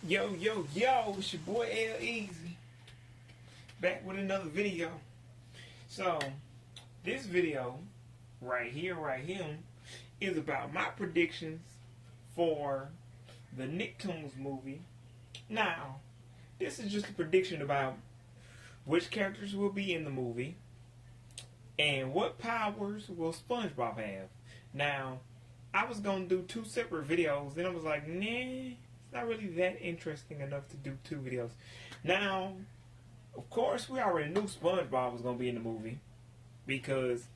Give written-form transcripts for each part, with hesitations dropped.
Yo, yo, yo, it's your boy L Easy. Back with another video. So, this video, right here, is about my predictions for the Nicktoons movie. Now, this is just a prediction about which characters will be in the movie and what powers will SpongeBob have. Now, I was going to do two separate videos, and I was like, nah, it's not really that interesting enough to do two videos. Now, of course, we already knew SpongeBob was going to be in the movie because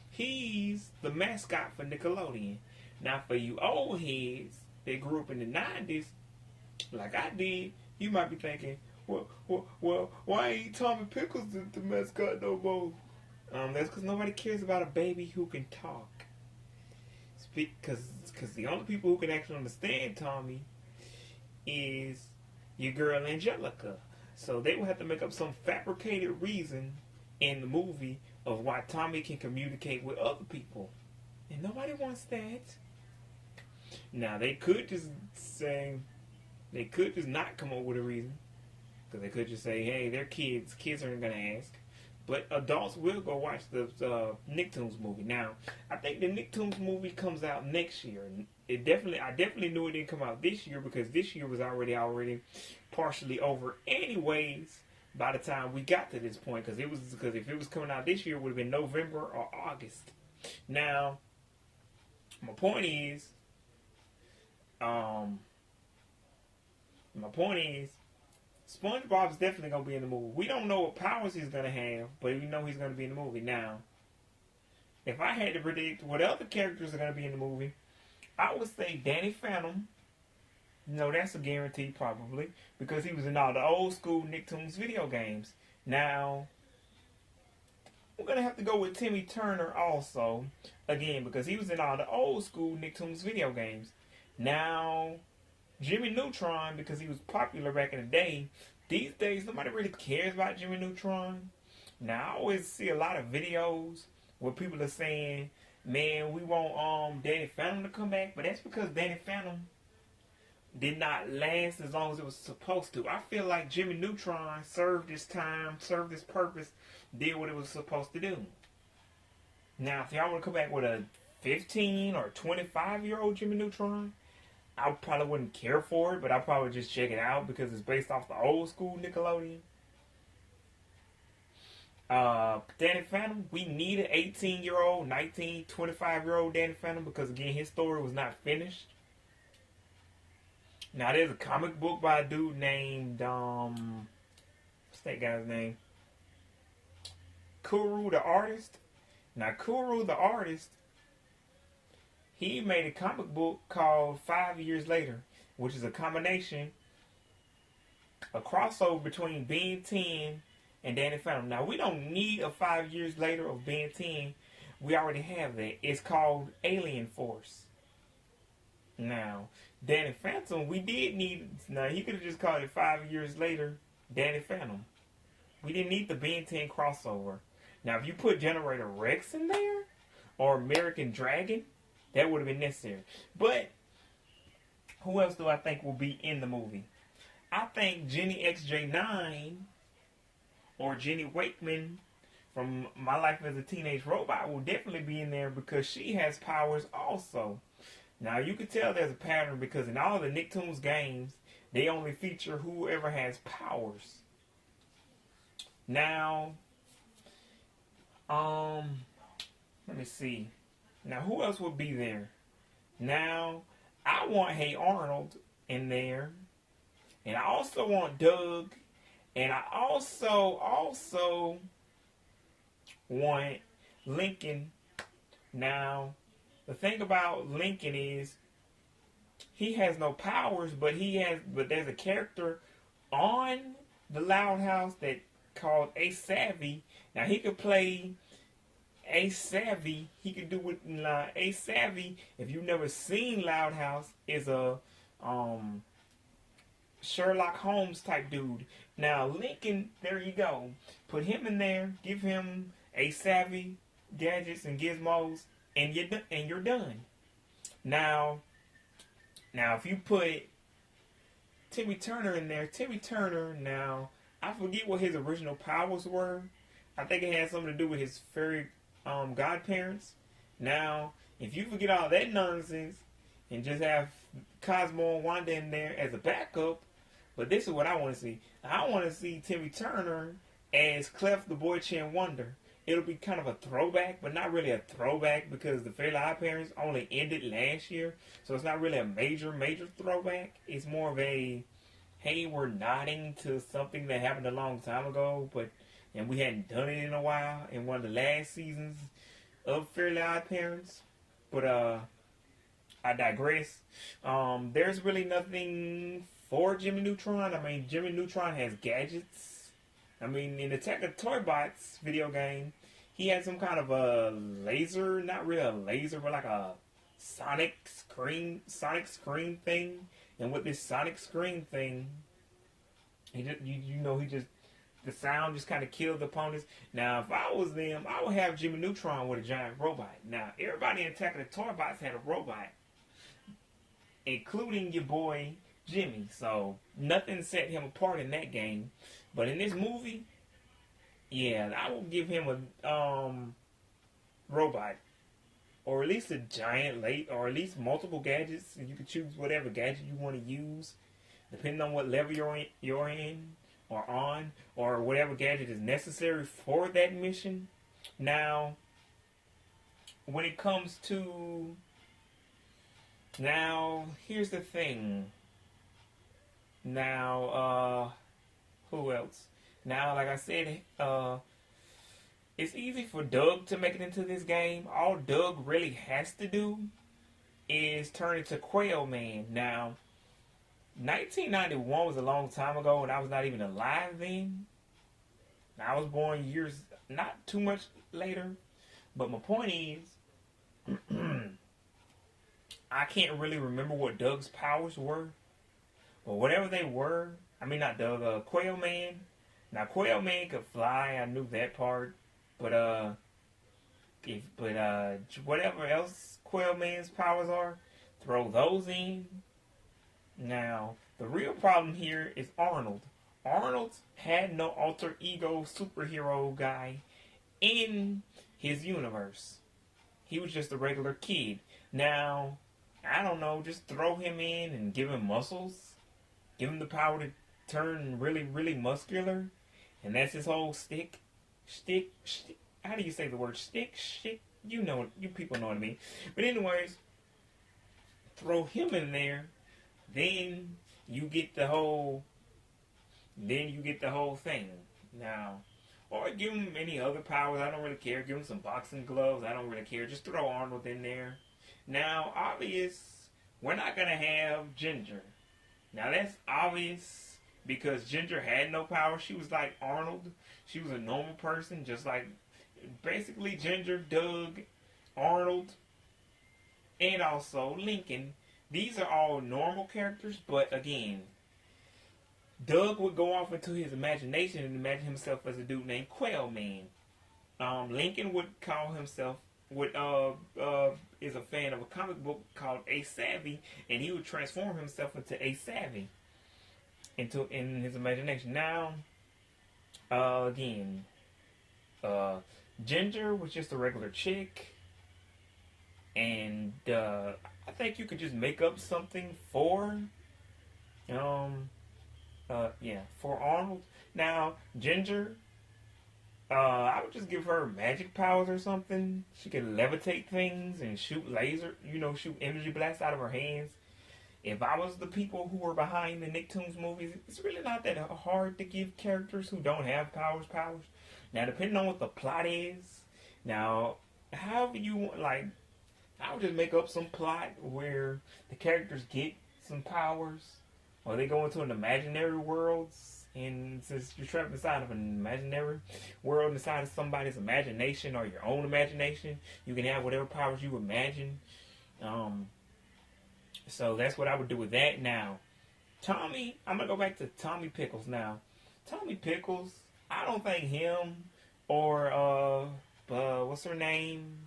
he's the mascot for Nickelodeon. Now, for you old heads that grew up in the 90s, like I did, you might be thinking, well, why ain't Tommy Pickles the mascot no more? That's because nobody cares about a baby who can talk. Because the only people who can actually understand Tommy is your girl Angelica. So they will have to make up some fabricated reason in the movie of why Tommy can communicate with other people. And nobody wants that. Now, they could just not come up with a reason. Because they could just say, hey, they're kids. Kids aren't going to ask. But adults will go watch the Nicktoons movie. Now, I think the Nicktoons movie comes out next year. I definitely knew it didn't come out this year because this year was already partially over anyways by the time we got to this point. Because if it was coming out this year, it would have been November or August. Now, my point is, SpongeBob's definitely going to be in the movie. We don't know what powers he's going to have, but we know he's going to be in the movie. Now, if I had to predict what other characters are going to be in the movie, I would say Danny Phantom. No, that's a guarantee probably, because he was in all the old school Nicktoons video games. Now, we're going to have to go with Timmy Turner also, again, because he was in all the old school Nicktoons video games. Now, Jimmy Neutron, because he was popular back in the day. These days, nobody really cares about Jimmy Neutron. Now, I always see a lot of videos where people are saying, man, we want Danny Phantom to come back. But that's because Danny Phantom did not last as long as it was supposed to. I feel like Jimmy Neutron served its time, served its purpose, did what it was supposed to do. Now, if y'all want to come back with a 15 or 25-year-old Jimmy Neutron, I probably wouldn't care for it, but I'll probably just check it out because it's based off the old school Nickelodeon. Danny Phantom, we need an 18-year-old, 19, 25-year-old Danny Phantom because, again, his story was not finished. Now, there's a comic book by a dude named, what's that guy's name? Kuru the Artist. Now, Kuru the Artist, he made a comic book called 5 Years Later, which is a combination, a crossover between Ben 10 and Danny Phantom. Now, we don't need a 5 years later of Ben 10. We already have that. It's called Alien Force. Now, Danny Phantom, we did need... Now, he could have just called it 5 years later, Danny Phantom. We didn't need the Ben 10 crossover. Now, if you put Generator Rex in there, or American Dragon, that would have been necessary. But, who else do I think will be in the movie? I think Jenny XJ9 or Jenny Wakeman from My Life as a Teenage Robot will definitely be in there because she has powers also. Now, you can tell there's a pattern because in all the Nicktoons games, they only feature whoever has powers. Now, let me see. Now, who else would be there? Now, I want Hey Arnold in there. And I also want Doug. And I also want Lincoln. Now, the thing about Lincoln is he has no powers, but there's a character on the Loud House that called Ace Savvy. Now, he could play Ace Savvy. He could do what Ace Savvy, if you've never seen Loud House, is a Sherlock Holmes type dude. Now, Lincoln, there you go. Put him in there, give him Ace Savvy gadgets and gizmos, and you're done. Now if you put Timmy Turner in there. Timmy Turner, now, I forget what his original powers were. I think it had something to do with his fairy godparents. Now, if you forget all that nonsense and just have Cosmo and Wanda in there as a backup, but this is what I want to see. I want to see Timmy Turner as Clef the Boy Chin Wonder. It'll be kind of a throwback, but not really a throwback because the Fairly Odd Parents only ended last year. So it's not really a major throwback. It's more of a, hey, we're nodding to something that happened a long time ago, and we hadn't done it in a while in one of the last seasons of Fairly Odd Parents. But I digress. There's really nothing for Jimmy Neutron. I mean, Jimmy Neutron has gadgets. I mean, in Attack of the Toy Bots video game, he had some kind of a laser, not really a laser, but like a sonic screen thing. And with this sonic screen thing, he just, the sound just kind of killed the opponents. Now, if I was them, I would have Jimmy Neutron with a giant robot. Now, everybody in Attack of the Toy Bots had a robot, including your boy Jimmy. So nothing set him apart in that game. But in this movie, yeah, I will give him a robot, or at least a giant or at least multiple gadgets. And you can choose whatever gadget you want to use, depending on what level you're in or on, or whatever gadget is necessary for that mission. Now, when it comes to here's the thing. Now, who else? Now, like I said, it's easy for Doug to make it into this game. All Doug really has to do is turn into Quail Man. Now, 1991 was a long time ago, and I was not even alive then. I was born years, not too much later. But my point is, I can't really remember what Doug's powers were. But whatever they were, I mean, not Doug, Quail Man. Now, Quail Man could fly. I knew that part. But whatever else Quail Man's powers are, throw those in. Now, the real problem here is Arnold. Arnold had no alter ego superhero guy in his universe. He was just a regular kid. Now, I don't know, just throw him in and give him muscles. Give him the power to turn really, really muscular. And that's his whole stick. How do you say the word stick? You know, you people know what I mean. But anyways, throw him in there. Then you get the whole thing. Now, or give him any other powers. I don't really care. Give him some boxing gloves. I don't really care. Just throw Arnold in there. Now, obvious, we're not going to have Ginger. Now, that's obvious because Ginger had no power. She was like Arnold. She was a normal person, just like basically Ginger, Doug, Arnold, and also Lincoln. These are all normal characters, but again, Doug would go off into his imagination and imagine himself as a dude named Quail Man. Lincoln would call himself, is a fan of a comic book called Ace Savvy, and he would transform himself into Ace Savvy in his imagination. Now, again, Ginger was just a regular chick, and I think you could just make up something for Arnold. Now, Ginger, I would just give her magic powers or something. She could levitate things and shoot shoot energy blasts out of her hands. If I was the people who were behind the Nicktoons movies, it's really not that hard to give characters who don't have powers. Now, depending on what the plot is, however you want, I would just make up some plot where the characters get some powers, or they go into an imaginary world, and since you're trapped inside of an imaginary world, inside of somebody's imagination or your own imagination, you can have whatever powers you imagine. So that's what I would do with that. Now, Tommy, I'm going to go back to Tommy Pickles now. Tommy Pickles, I don't think him or, what's her name?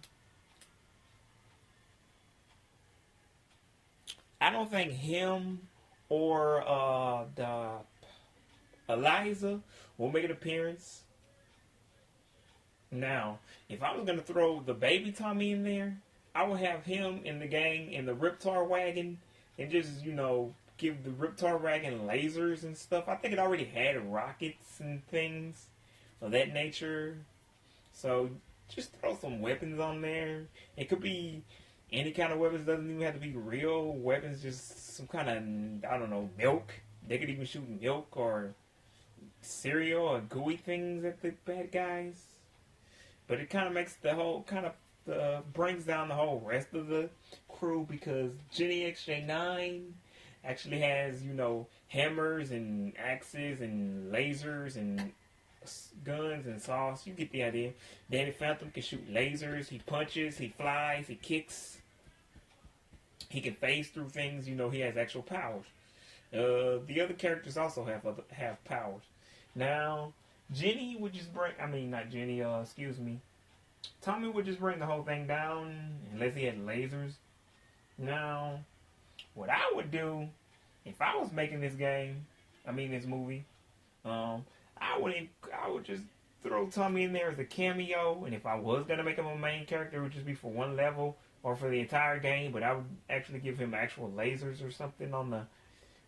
I don't think him or the Eliza will make an appearance. Now, if I was gonna throw the baby Tommy in there, I would have him in the gang in the Riptar wagon and just, give the Riptar wagon lasers and stuff. I think it already had rockets and things of that nature. So just throw some weapons on there. It could be any kind of weapons. Doesn't even have to be real weapons. Just some kind of, I don't know, milk. They could even shoot milk or cereal or gooey things at the bad guys. But it kind of makes the whole brings down the whole rest of the crew, because Jenny XJ9 actually has, hammers and axes and lasers and guns and saws. You get the idea. Danny Phantom can shoot lasers. He punches. He flies. He kicks. He can phase through things. He has actual powers. The other characters also have powers. Now, Jenny would just bring. Not Jenny. Excuse me. Tommy would just bring the whole thing down unless he had lasers. Now, what I would do if I was making this movie, I would just throw Tommy in there as a cameo, and if I was gonna make him a main character, it would just be for one level or for the entire game. But I would actually give him actual lasers or something on the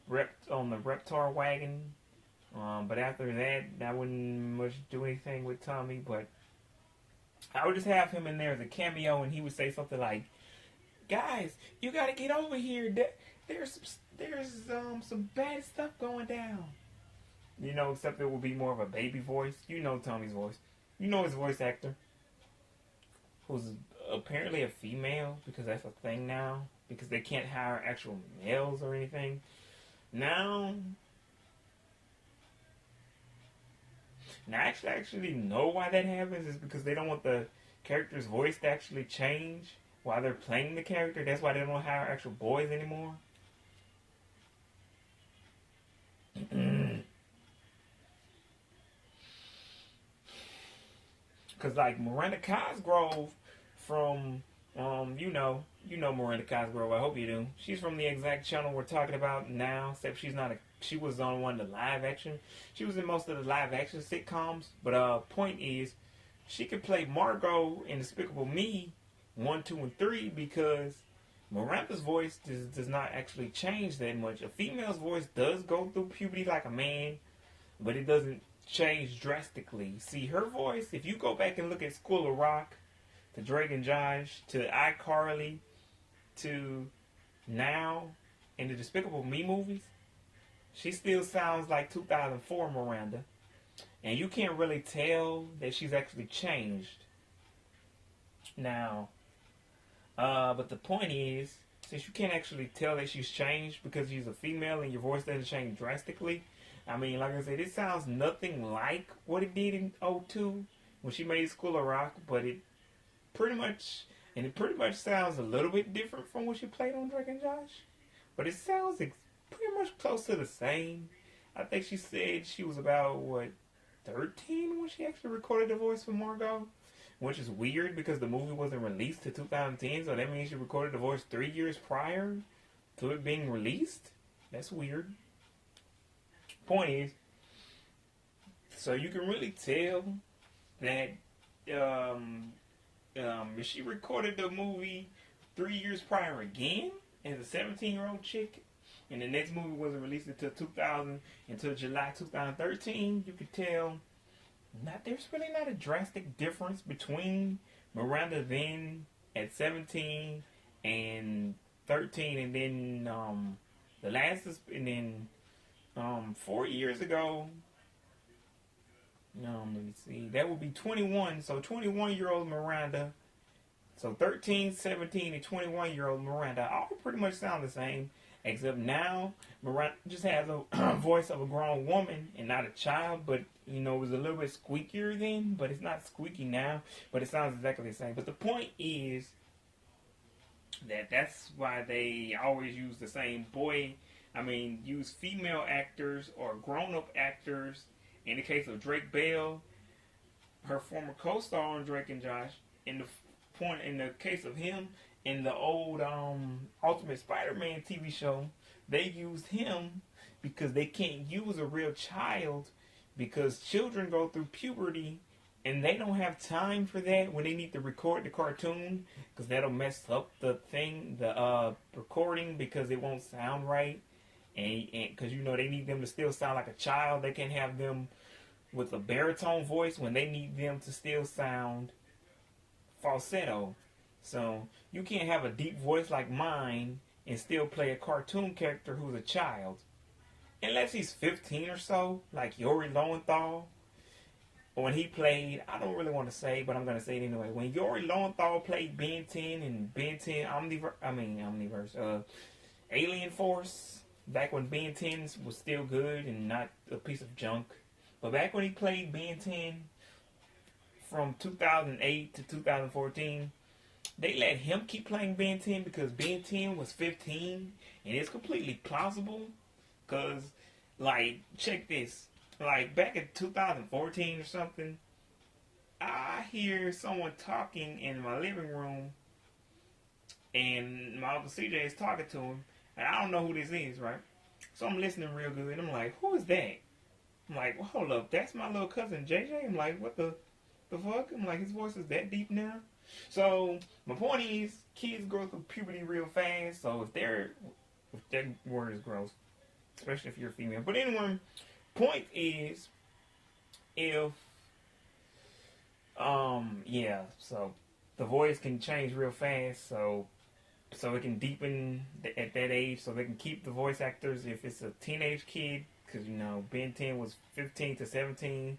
Reptar wagon. But after that, I wouldn't much do anything with Tommy. But I would just have him in there as a cameo, and he would say something like, "Guys, you gotta get over here. There's some bad stuff going down." Except it would be more of a baby voice. Tommy's voice. His voice actor, who's apparently a female, because that's a thing now, because they can't hire actual males or anything. Now I actually know why that happens. Is because they don't want the character's voice to actually change while they're playing the character. That's why they don't hire actual boys anymore. Because like Miranda Cosgrove from Miranda Cosgrove, I hope you do. She's from the exact channel we're talking about now, except she was on one of the live action. She was in most of the live action sitcoms, but point is, she could play Margot in Despicable Me 1, 2, and 3, because Miranda's voice does not actually change that much. A female's voice does go through puberty like a man, but it doesn't change drastically. See, her voice, if you go back and look at School of Rock, to Drake and Josh, to iCarly, to now in the Despicable Me movies, she still sounds like 2004 Miranda. And you can't really tell that she's actually changed. Now, but the point is, since you can't actually tell that she's changed because she's a female and your voice doesn't change drastically, like I said, it sounds nothing like what it did in 2002 when she made School of Rock, but it pretty much sounds a little bit different from what she played on Drake and Josh. But it sounds pretty much close to the same. I think she said she was about, 13 when she actually recorded the voice for Margot? Which is weird because the movie wasn't released to 2010, so that means she recorded the voice 3 years prior to it being released? That's weird. Point is, so you can really tell that if she recorded the movie 3 years prior again as a 17-year-old chick, and the next movie wasn't released until July 2013, you could tell there's really not a drastic difference between Miranda then at 17 and 13, and then the last is, and then 4 years ago. Let me see. That would be 21. So 21-year-old Miranda. So 13, 17, and 21-year-old Miranda all pretty much sound the same. Except now, Miranda just has a voice of a grown woman and not a child. But, it was a little bit squeakier then. But it's not squeaky now. But it sounds exactly the same. But the point is that's why they always use the same use female actors or grown-up actors. In the case of Drake Bell, her former co-star on Drake and Josh, in the case of him, in the old Ultimate Spider-Man TV show, they used him because they can't use a real child because children go through puberty and they don't have time for that when they need to record the cartoon because that'll mess up the thing, the recording because it won't sound right. And because they need them to still sound like a child, they can't have them with a baritone voice when they need them to still sound falsetto. So you can't have a deep voice like mine and still play a cartoon character who's a child. Unless he's 15 or so, like Yori Lowenthal. When he played, I don't really want to say, but I'm going to say it anyway. When Yori Lowenthal played Ben 10 and Ben 10 Alien Force, back when Ben 10 was still good and not a piece of junk. But back when he played Ben 10 from 2008 to 2014, they let him keep playing Ben 10 because Ben 10 was 15, and it's completely plausible. Because, check this. Back in 2014 or something, I hear someone talking in my living room, and my Uncle CJ is talking to him, and I don't know who this is, right? So I'm listening real good, and I'm like, who is that? I'm like, well, hold up, that's my little cousin JJ? I'm like, what the fuck? I'm like, his voice is that deep now? So, my point is, kids grow through puberty real fast, so if that word is gross, especially if you're a female. But anyway, point is, so the voice can change real fast, so it can deepen at that age, so they can keep the voice actors if it's a teenage kid, because, Ben 10 was 15 to 17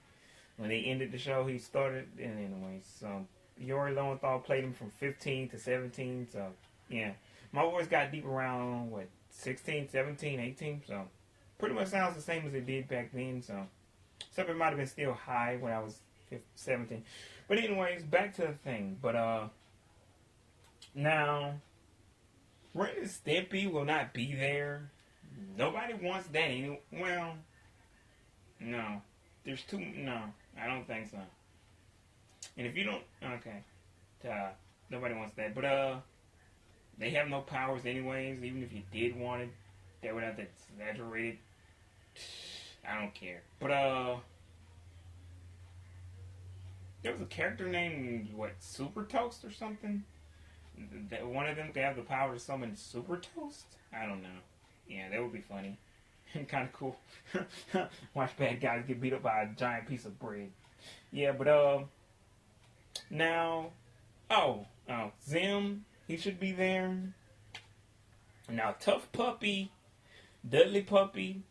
when they ended the show. He started, and anyway, so Yori Lowenthal played him from 15 to 17, so, yeah. My voice got deep around, 16, 17, 18, so pretty much sounds the same as it did back then, so, except it might have been still high when I was 17. But anyways, back to the thing, but, now, Ren and Stimpy will not be there. Nobody wants that anyway. Well, no. No, I don't think so. And if you don't, okay. Nobody wants that. But, they have no powers anyways. Even if you did want it, they would have to exaggerate it. I don't care. But, there was a character named, Super Toast or something? That one of them could have the power to summon Super Toast? I don't know. Yeah, that would be funny. Kind of cool. Watch bad guys get beat up by a giant piece of bread. Yeah, but, now, Zim, he should be there. Now, Tough Puppy, Dudley Puppy,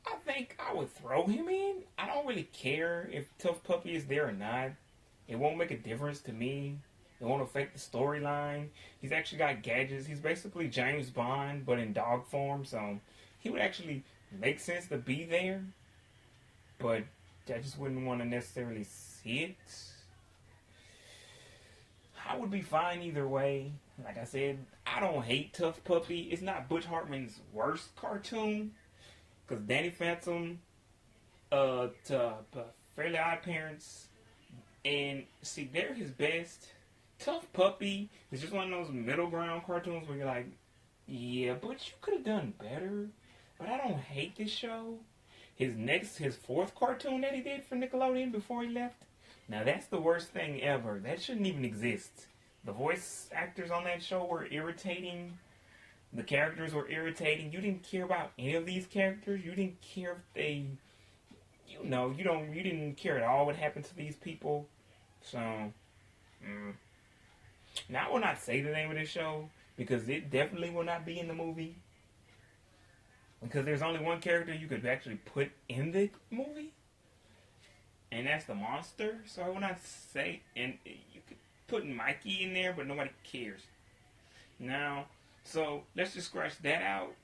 I think I would throw him in. I don't really care if Tough Puppy is there or not. It won't make a difference to me. It won't affect the storyline. He's actually got gadgets. He's basically James Bond, but in dog form, so he would actually make sense to be there. But I just wouldn't want to necessarily see it. I would be fine either way. Like I said, I don't hate Tough Puppy. It's not Butch Hartman's worst cartoon. Because Danny Phantom, to Fairly Odd Parents, and see, they're his best. Tough Puppy is just one of those middle ground cartoons where you're like, yeah, but you could have done better. But I don't hate this show. His fourth cartoon that he did for Nickelodeon before he left, now that's the worst thing ever. That shouldn't even exist. The voice actors on that show were irritating. The characters were irritating. You didn't care about any of these characters. You didn't care if they, you didn't care at all what happened to these people. So, now I will not say the name of this show because it definitely will not be in the movie. Because there's only one character you could actually put in the movie, and that's the monster. So I will not say, and you could put Mikey in there, but nobody cares. Now, so let's just scratch that out.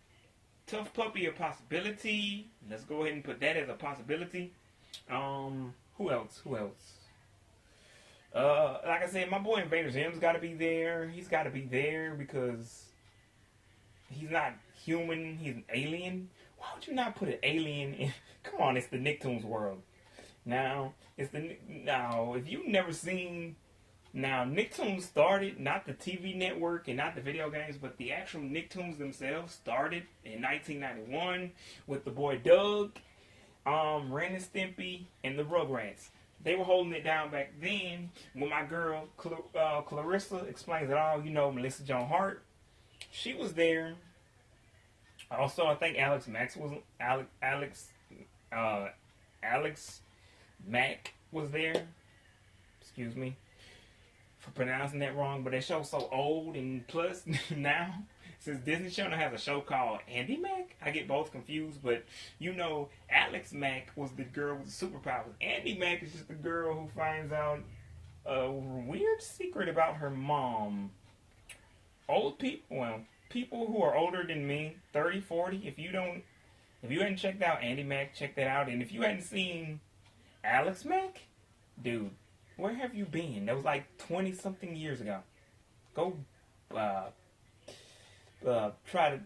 Tough Puppy, a possibility. Let's go ahead and put that as a possibility. Who else? Like I said, my boy Invader Zim's got to be there. He's got to be there because he's not human. He's an alien. Why would you not put an alien in? Come on, it's the Nicktoons world. Now, if you've never seen Now, Nicktoons started, not the TV network and not the video games, but the actual Nicktoons themselves started in 1991 with the boy Doug, Ren and Stimpy, and the Rugrats. They were holding it down back then when my girl Clarissa Explains It All, you know, Melissa Joan Hart. She was there. Also, I think Alex Mack was there. Excuse me for pronouncing that wrong, but that show's so old, and plus now, since Disney Channel has a show called Andy Mack, I get both confused, but you know, Alex Mack was the girl with the superpowers. Andy Mack is just the girl who finds out a weird secret about her mom. Old people, well, people who are older than me, 30, 40, if you hadn't checked out Andy Mack, check that out, and if you hadn't seen Alex Mack, dude, where have you been? That was like 20-something years ago. Go try to...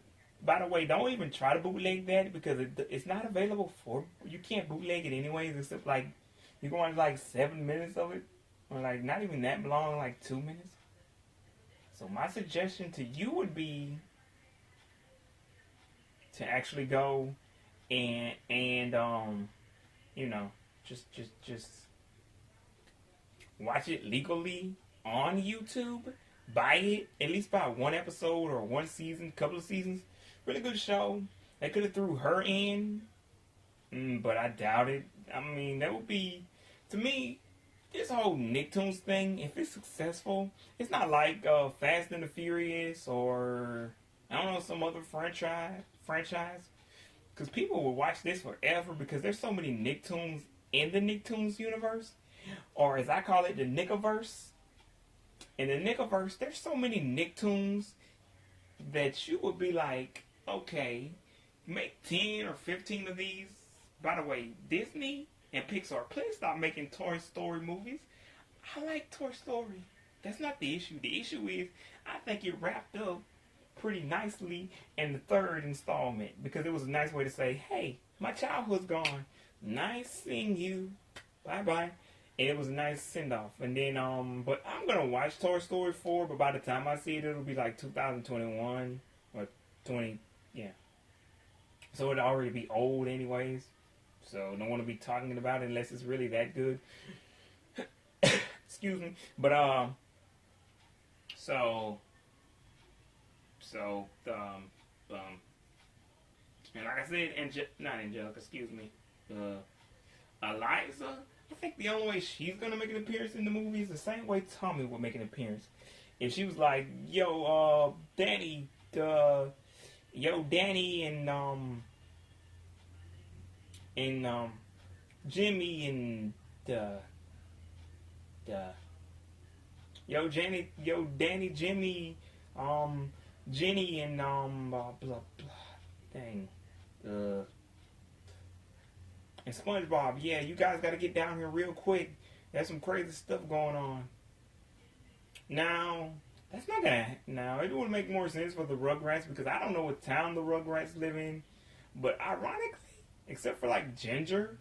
By the way, don't even try to bootleg that because it's not available for... You can't bootleg it anyways, except like... You're going like 7 minutes of it. Or like not even that long, like 2 minutes. So my suggestion to you would be... to actually go and you know, just watch it legally on YouTube. Buy it. At least buy one episode or one season, couple of seasons. Really good show. They could have threw her in, but I doubt it. I mean, that would be, to me, this whole Nicktoons thing, if it's successful, it's not like Fast and the Furious or, I don't know, some other franchise. Because people will watch this forever because there's so many Nicktoons in the Nicktoons universe. Or as I call it, the Nickiverse. In the Nickiverse, there's so many Nicktoons that you would be like, okay, make 10 or 15 of these. By the way, Disney and Pixar, please stop making Toy Story movies. I like Toy Story. That's not the issue. The issue is, I think it wrapped up pretty nicely in the third installment because it was a nice way to say, hey, my childhood's gone. Nice seeing you. Bye-bye. And it was a nice send-off. And then, but I'm going to watch Toy Story 4, but by the time I see it, it'll be like 2021 or 20, yeah. So it'll already be old anyways. So don't want to be talking about it unless it's really that good. Excuse me. But, and like I said, not Angelica, excuse me, Eliza, I think the only way she's gonna make an appearance in the movie is the same way Tommy would make an appearance. If she was like, yo, Danny, and Jimmy and Danny, Jimmy, Jenny and blah blah, dang, and SpongeBob, yeah, you guys got to get down here real quick. There's some crazy stuff going on. Now, that's not gonna. Now, it would make more sense for the Rugrats because I don't know what town the Rugrats live in, but ironically, except for like Ginger,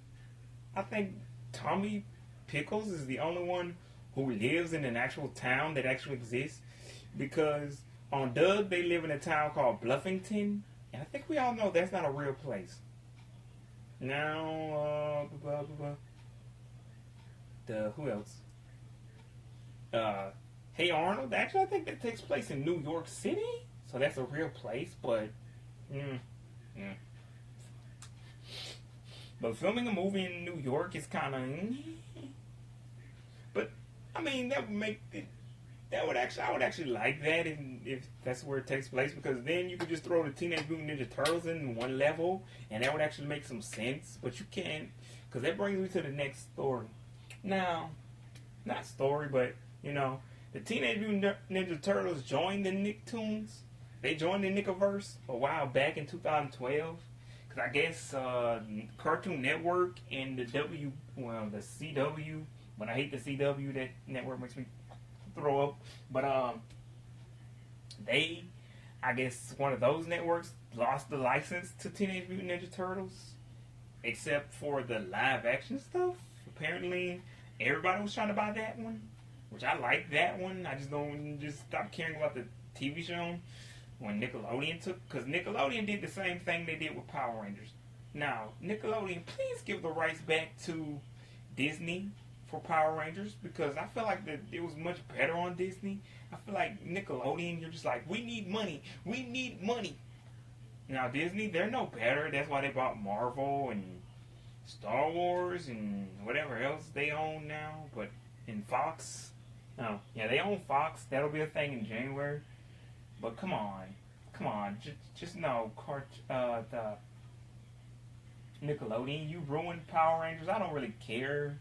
I think Tommy Pickles is the only one who lives in an actual town that actually exists. Because on Doug, they live in a town called Bluffington, and I think we all know that's not a real place. Now, who else? Hey Arnold. Actually, I think that takes place in New York City, so that's a real place. But, but filming a movie in New York is kind of. But I mean, that would make it. I would actually like that if that's where it takes place, because then you could just throw the Teenage Mutant Ninja Turtles in one level, and that would actually make some sense. But you can't, because that brings me to the next story. Now, not story, but you know, the Teenage Mutant Ninja Turtles joined the Nicktoons. They joined the Nickiverse a while back in 2012, because I guess Cartoon Network and the CW. But I hate the CW. That network makes me throw up. But they, I guess one of those networks lost the license to Teenage Mutant Ninja Turtles, except for the live action stuff. Apparently everybody was trying to buy that one, which I like that one. I just don't just stop caring about the TV show when Nickelodeon took, because Nickelodeon did the same thing they did with Power Rangers. Now, Nickelodeon, please give the rights back to Disney for Power Rangers, because I feel like it was much better on Disney. I feel like Nickelodeon, you're just like, we need money. We need money. Now, Disney, they're no better. That's why they bought Marvel and Star Wars and whatever else they own now. But in Fox, no, yeah, they own Fox. That'll be a thing in January. But come on, just no. The Nickelodeon, you ruined Power Rangers. I don't really care.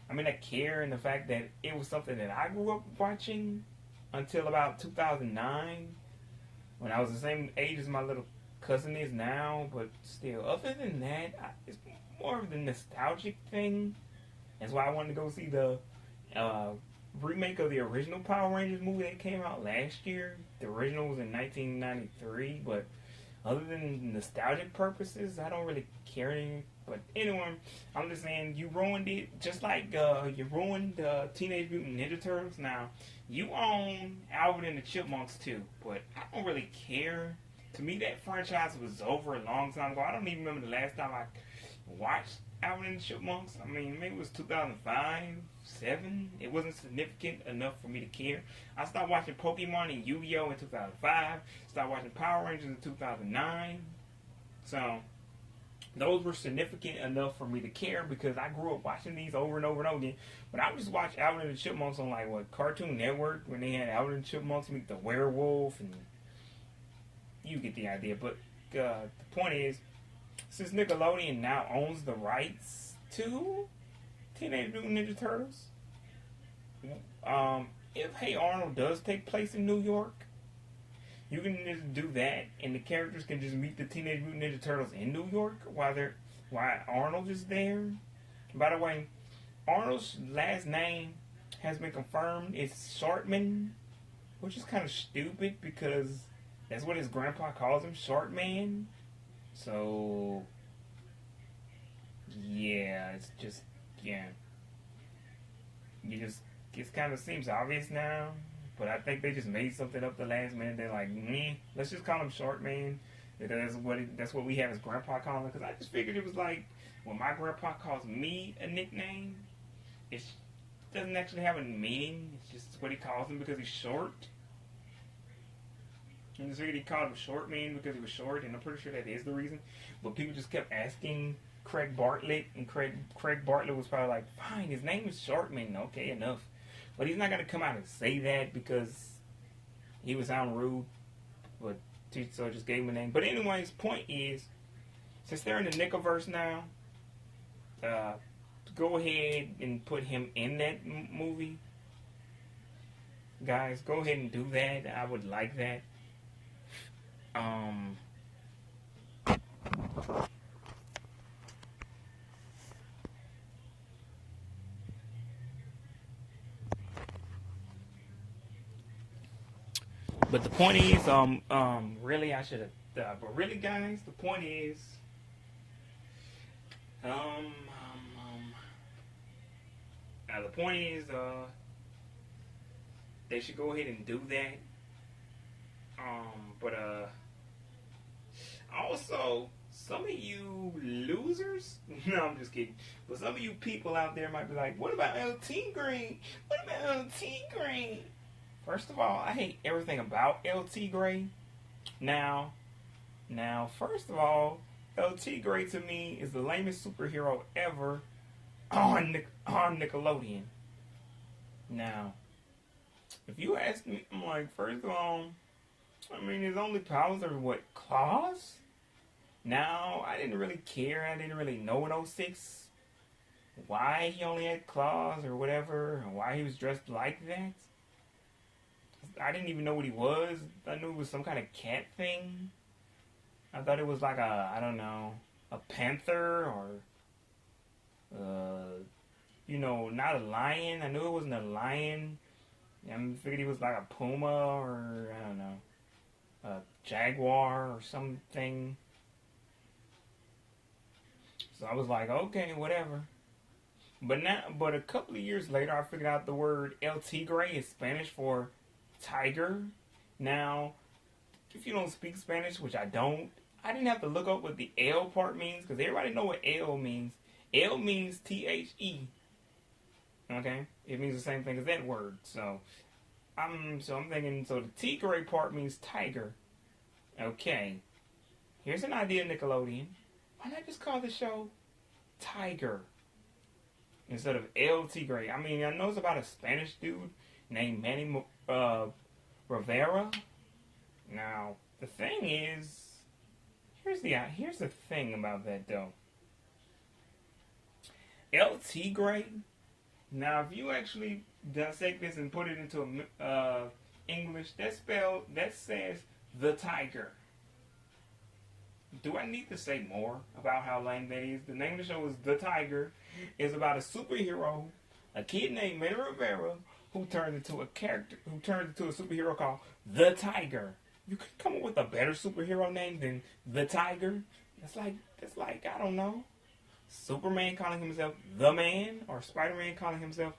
I mean, I care in the fact that it was something that I grew up watching until about 2009, when I was the same age as my little cousin is now. But still, other than that, it's more of the nostalgic thing. That's why I wanted to go see the remake of the original Power Rangers movie that came out last year. The original was in 1993, but other than nostalgic purposes, I don't really care anymore. But anyway, I'm just saying, you ruined it, just like you ruined Teenage Mutant Ninja Turtles. Now, you own Alvin and the Chipmunks too, but I don't really care. To me, that franchise was over a long time ago. I don't even remember the last time I watched Alvin and the Chipmunks. I mean, maybe it was 2005, 2007. It wasn't significant enough for me to care. I started watching Pokemon and Yu-Gi-Oh! In 2005. Started watching Power Rangers in 2009. So, those were significant enough for me to care, because I grew up watching these over and over and over again. But I would just watch Alvin and the Chipmunks on, like, what, Cartoon Network, when they had Alvin and the Chipmunks meet the werewolf, and you get the idea. But the point is, since Nickelodeon now owns the rights to Teenage Mutant Ninja Turtles, if Hey Arnold does take place in New York, you can just do that, and the characters can just meet the Teenage Mutant Ninja Turtles in New York while Arnold is there. By the way, Arnold's last name has been confirmed. It's Shortman, which is kind of stupid because that's what his grandpa calls him, Shortman. So, yeah, it's just, yeah. It kind of seems obvious now. But I think they just made something up the last minute. They're like, let's just call him Short Man. That's what we have as Grandpa calling him. Because I just figured it was like, when my grandpa calls me a nickname, it doesn't actually have a meaning. It's just what he calls him because he's short. And I just figured he called him Short Man because he was short, and I'm pretty sure that is the reason. But people just kept asking Craig Bartlett, and Craig Bartlett was probably like, fine, his name is Short Man. Okay, enough. But he's not going to come out and say that because he would sound rude. But so I just gave him a name. But anyways, point is, since they're in the Nickaverse now, go ahead and put him in that movie. Guys, go ahead and do that. I would like that. But the point is, really, I should have, but really, guys, the point is, the point is, they should go ahead and do that. But, also, some of you losers, no, I'm just kidding, but some of you people out there might be like, what about LT Green? What about LT Green? First of all, I hate everything about LT Gray. Now, first of all, LT Gray to me is the lamest superhero ever on Nickelodeon. Now, if you ask me, I'm like, first of all, I mean, his only powers are what, claws? Now, I didn't really care. I didn't really know in '06 why he only had claws or whatever, or why he was dressed like that. I didn't even know what he was. I knew it was some kind of cat thing. I thought it was like I don't know, a panther or, not a lion. I knew it wasn't a lion. I figured he was like a puma or, I don't know, a jaguar or something. So I was like, okay, whatever. But a couple of years later, I figured out the word El Tigre is Spanish for tiger. Now, if you don't speak Spanish, which I don't, I didn't have to look up what the L part means because everybody know what L means. L means THE. Okay, it means the same thing as that word. So I'm thinking. So the Tigre part means tiger. Okay, here's an idea, Nickelodeon. Why not just call the show Tiger instead of El Tigre? I mean, I know it's about a Spanish dude named Manny Rivera. Now, the thing is, here's the thing about that though. El Tigre. Now, if you actually dissect this and put it into English, that says the tiger. Do I need to say more about how lame that is? The name of the show is The Tiger. It's about a superhero, a kid named Manny Rivera, who turns into a superhero called The Tiger. You could come up with a better superhero name than The Tiger. That's like I don't know, Superman calling himself The Man, or Spider-Man calling himself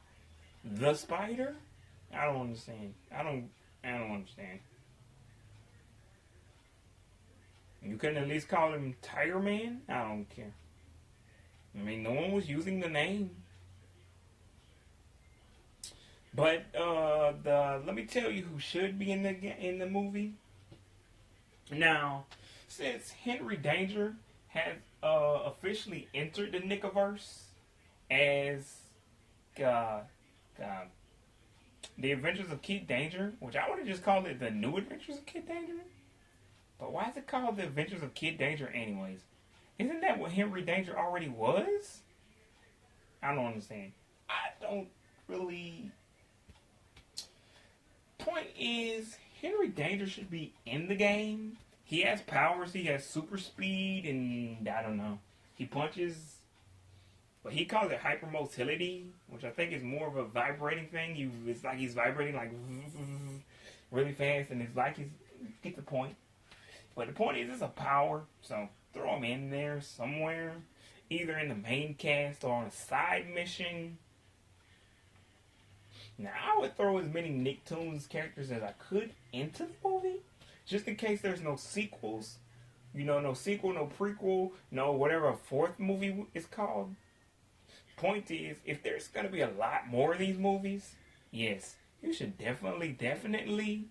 The Spider. I don't understand. I don't understand. You couldn't at least call him Tiger Man? I don't care. I mean, no one was using the name. But let me tell you who should be in the movie. Now, since Henry Danger has officially entered the Nickiverse as the Adventures of Kid Danger, which I would have just called it the New Adventures of Kid Danger. But why is it called The Adventures of Kid Danger anyways? Isn't that what Henry Danger already was? I don't understand. I don't really... Point is, Henry Danger should be in the game. He has powers, he has super speed, and I don't know. He punches... But he calls it hypermotility, which I think is more of a vibrating thing. It's like he's vibrating like really fast, and it's like he's... Get the point. But the point is, it's a power, so throw him in there somewhere, either in the main cast or on a side mission. Now, I would throw as many Nicktoons characters as I could into the movie, just in case there's no sequels. You know, no sequel, no prequel, no whatever a fourth movie is called. Point is, if there's going to be a lot more of these movies, yes, you should definitely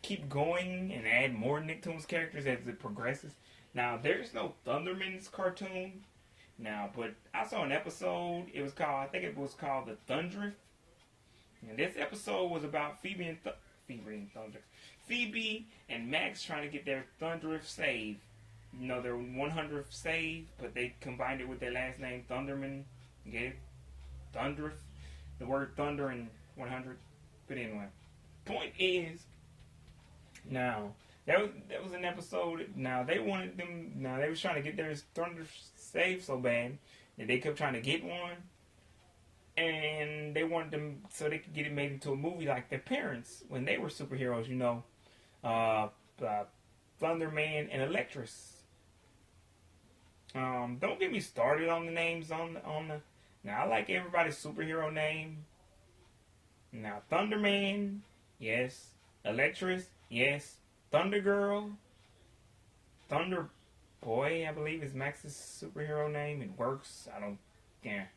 keep going and add more Nicktoons characters as it progresses. Now, there's no Thundermans cartoon now, but I saw an episode. I think it was called The Thundrift. And this episode was about Phoebe and Max trying to get their Thundrift saved. You know, their 100th save, but they combined it with their last name, Thunderman. Get it? Thundrift. The word thunder and 100. But anyway, point is, now, that was an episode. Now, they was trying to get their Thunder saved so bad that they kept trying to get one. And they wanted them so they could get it made into a movie like their parents when they were superheroes, you know. Thunderman and Electress. Don't get me started on the names on the... Now, I like everybody's superhero name. Now, Thunderman, yes. Electress, yes. Thunder Girl, Thunder Boy, I believe is Max's superhero name. It works. I don't care.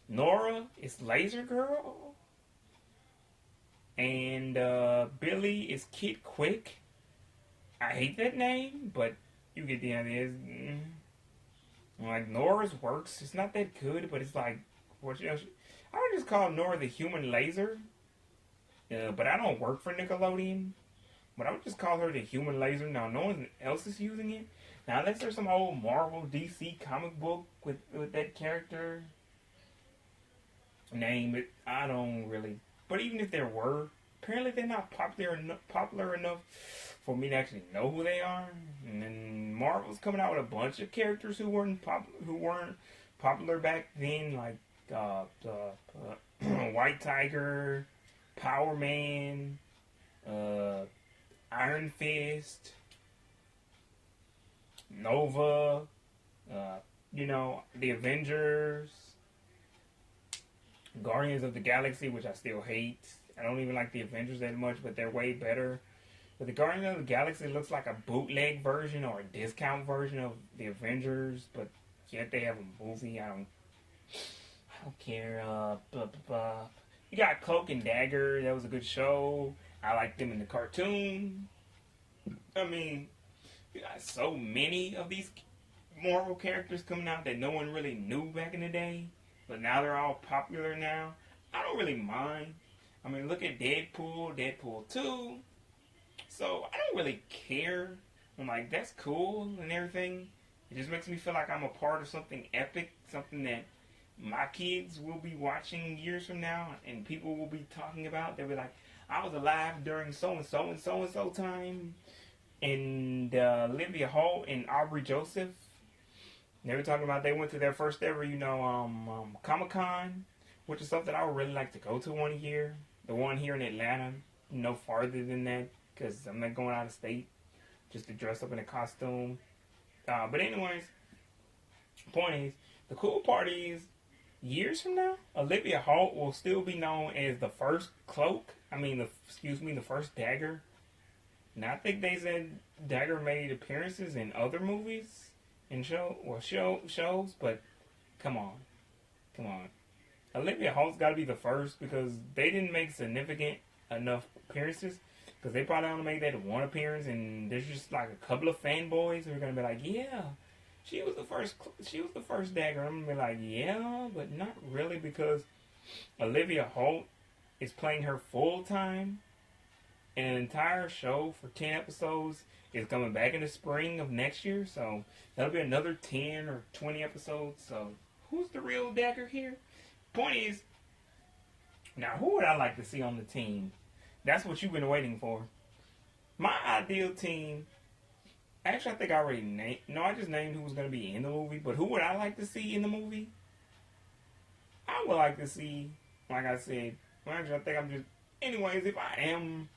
Nora is Laser Girl, and Billy is Kid Quick. I hate that name, but you get the idea. Like, Nora's works. It's not that good, but it's like, I would just call Nora the Human Laser. But I don't work for Nickelodeon. But I would just call her the Human Laser. Now, no one else is using it. Now, unless there's some old Marvel DC comic book with that character name, it, I don't really. But even if there were, apparently they're not popular enough for me to actually know who they are. And then Marvel's coming out with a bunch of characters who weren't popular back then, like White Tiger, Power Man, Iron Fist, Nova, you know, the Avengers, Guardians of the Galaxy, which I still hate. I don't even like the Avengers that much, but they're way better. But the Guardians of the Galaxy looks like a bootleg version or a discount version of the Avengers, but yet they have a movie. I don't care. Blah, blah, blah. You got Cloak and Dagger. That was a good show. I liked them in the cartoon. I mean, you got so many of these Marvel characters coming out that no one really knew back in the day, but now they're all popular now. I don't really mind. I mean, look at Deadpool, Deadpool 2. So I don't really care. I'm like, that's cool and everything. It just makes me feel like I'm a part of something epic, something that my kids will be watching years from now, and people will be talking about. They'll be like, I was alive during so-and-so and so-and-so time. And Olivia Holt and Aubrey Joseph, they were talking about they went to their first ever, Comic-Con, which is something I would really like to go to one year. The one here in Atlanta, no farther than that, because I'm not going out of state just to dress up in a costume. But anyways, point is, the cool part is, years from now, Olivia Holt will still be known as the first Cloak. The first Dagger. Now I think they said Dagger made appearances in other movies and shows, but come on. Olivia Holt's got to be the first because they didn't make significant enough appearances. Because they probably only made that one appearance, and there's just like a couple of fanboys who are gonna be like, yeah, she was the first Dagger. I'm gonna be like, yeah, but not really, because Olivia Holt is playing her full time. An entire show for 10 episodes is coming back in the spring of next year, so that'll be another 10 or 20 episodes. So who's the real Dagger here? Point is, now who would I like to see on the team? That's what you've been waiting for. My ideal team, actually I think I already named, no, I just named who was going to be in the movie, but who would I like to see in the movie? I would like to see, like I said, actually I think I'm anyways, if I am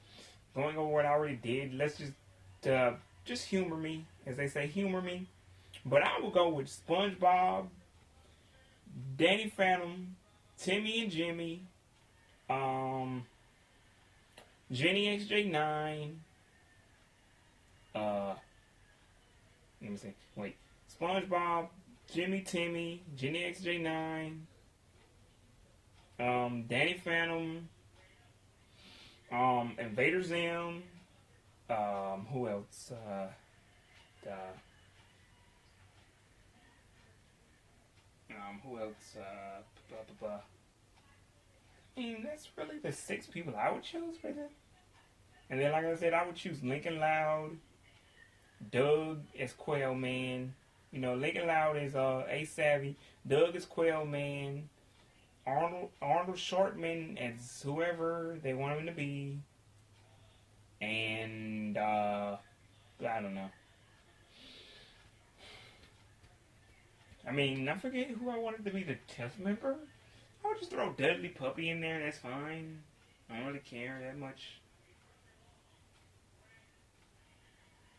going over what I already did, let's just humor me, as they say, humor me. But I will go with SpongeBob, Danny Phantom, Timmy and Jimmy, Jenny XJ9, let me see, wait, SpongeBob, Jimmy, Timmy, Jenny XJ9, Danny Phantom, Invader Zim, who else? Who else? Blah, blah, blah. I mean, that's really the 6 people I would choose for that. And then, like I said, I would choose Lincoln Loud, Doug as Quail Man. You know, Lincoln Loud is Ace Savvy. Doug is Quail Man. Arnold Shortman as whoever they want him to be. And, I don't know. I mean, I forget who I wanted to be the 10th member. I would just throw Dudley Puppy in there, that's fine. I don't really care that much.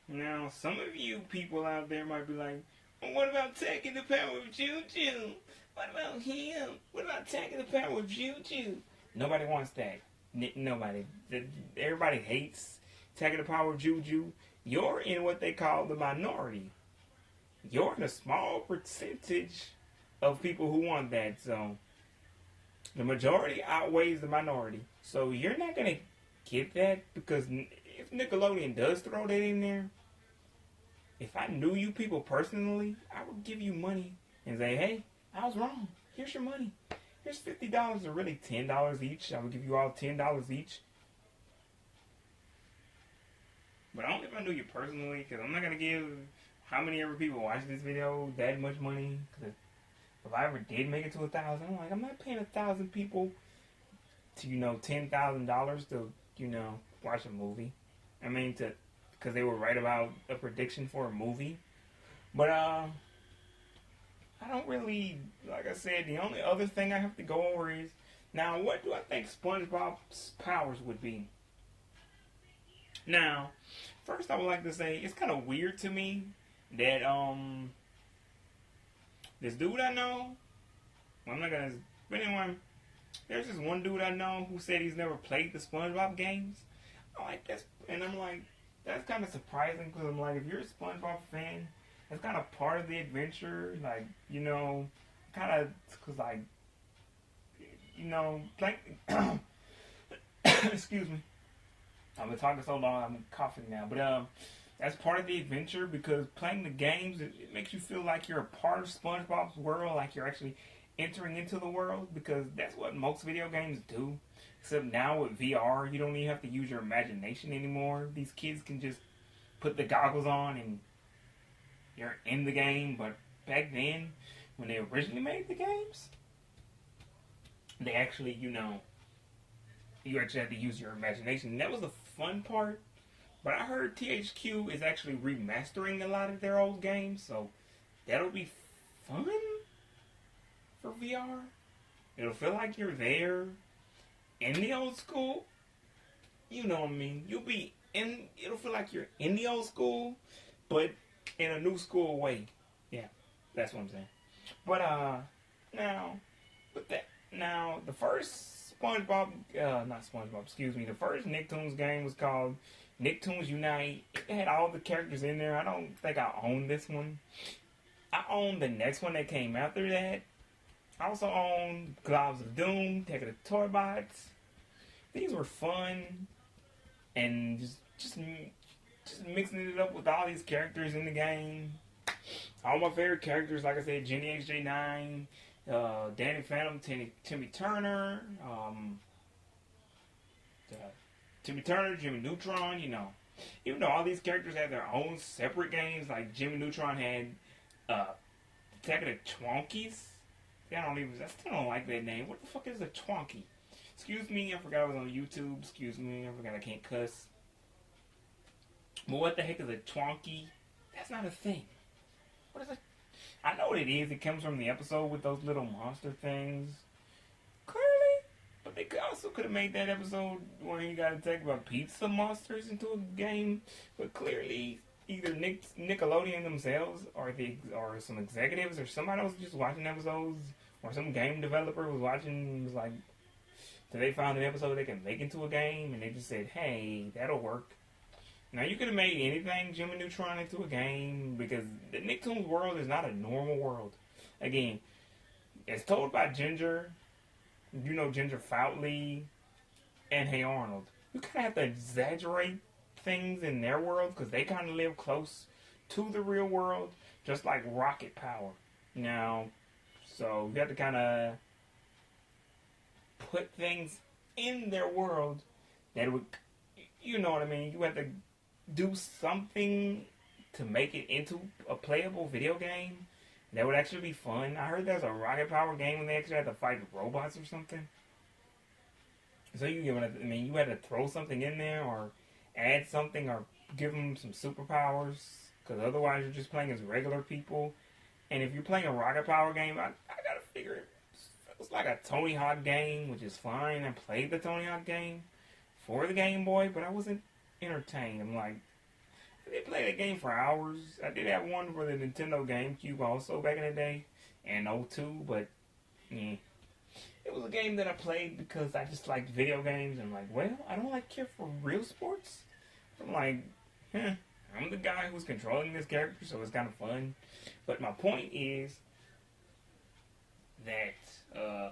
Now, some of you people out there might be like, well, what about taking the power of Juju? What about him? What about taking the power of Juju? Nobody wants that. Nobody. Everybody hates taking the power of Juju. You're in what they call the minority. You're in a small percentage of people who want that. So, the majority outweighs the minority. So, you're not going to get that, because if Nickelodeon does throw that in there, if I knew you people personally, I would give you money and say, hey, I was wrong. Here's your money. Here's $50 or really $10 each. I would give you all $10 each. But only if I knew you personally, because I'm not going to give how many ever people watch this video that much money. Because if I ever did make it to 1,000, I'm like, I'm not paying 1,000 people to, $10,000 to, watch a movie. I mean, because they were right about a prediction for a movie. But, I don't really, like I said, the only other thing I have to go over is, now, what do I think SpongeBob's powers would be? Now, first I would like to say, it's kind of weird to me that, This dude I know, well, I'm not gonna, but anyway, there's this one dude I know who said he's never played the SpongeBob games. I'm like, I'm like, that's kind of surprising because I'm like, if you're a SpongeBob fan, that's kind of part of the adventure. Like, kind of, because like, like, excuse me. I've been talking so long, I'm coughing now. But that's part of the adventure because playing the games, it makes you feel like you're a part of SpongeBob's world, like you're actually entering into the world, because that's what most video games do. Except now with VR, you don't even have to use your imagination anymore. These kids can just put the goggles on and you're in the game. But back then, when they originally made the games, they actually, you actually had to use your imagination. And that was the fun part. But I heard THQ is actually remastering a lot of their old games, so that'll be fun for VR. It'll feel like you're there in the old school. You know what I mean? It'll feel like you're in the old school, but in a new school way. Yeah, that's what I'm saying. But now the first SpongeBob, not SpongeBob, excuse me, the first Nicktoons game was called Nicktoons Unite. It had all the characters in there. I don't think I own this one. I own the next one that came after that. I also own Globs of Doom, Tech of the Toy Bots. These were fun, and just mixing it up with all these characters in the game. All my favorite characters, like I said, Jenny XJ9, Danny Phantom, Timmy Turner, Jimmy Neutron. Even though all these characters had their own separate games, like Jimmy Neutron had Tech of the Twonkies. I still don't like that name. What the fuck is a Twonky? Excuse me, I forgot I was on YouTube. Excuse me, I forgot I can't cuss. But what the heck is a Twonky? That's not a thing. What is it? I know what it is. It comes from the episode with those little monster things. Clearly. But they could have made that episode where he got attacked by pizza monsters into a game. But clearly, either Nickelodeon themselves or some executives or somebody was just watching episodes, or some game developer was watching, was like, so they found an episode they can make into a game, and they just said, hey, that'll work. Now, you could have made anything Jimmy Neutron into a game, because the Nicktoons world is not a normal world. Again, it's told by Ginger, Ginger Foutley, and Hey Arnold. You kind of have to exaggerate things in their world, because they kind of live close to the real world, just like Rocket Power. Now, so you have to kind of put things in their world that would, you know what I mean? You have to do something to make it into a playable video game that would actually be fun. I heard there's a Rocket Power game when they actually had to fight robots or something. So you had to throw something in there or add something or give them some superpowers, because otherwise you're just playing as regular people. And if you're playing a Rocket Power game, I gotta figure it was like a Tony Hawk game, which is fine. I played the Tony Hawk game for the Game Boy, but I wasn't entertained. I'm like, I did play that game for hours. I did have one for the Nintendo GameCube also back in the day, and '02, but yeah. It was a game that I played because I just liked video games, and I'm like, well, I don't care for real sports. I'm like, I'm the guy who's controlling this character, so it's kind of fun. But my point is that, yeah.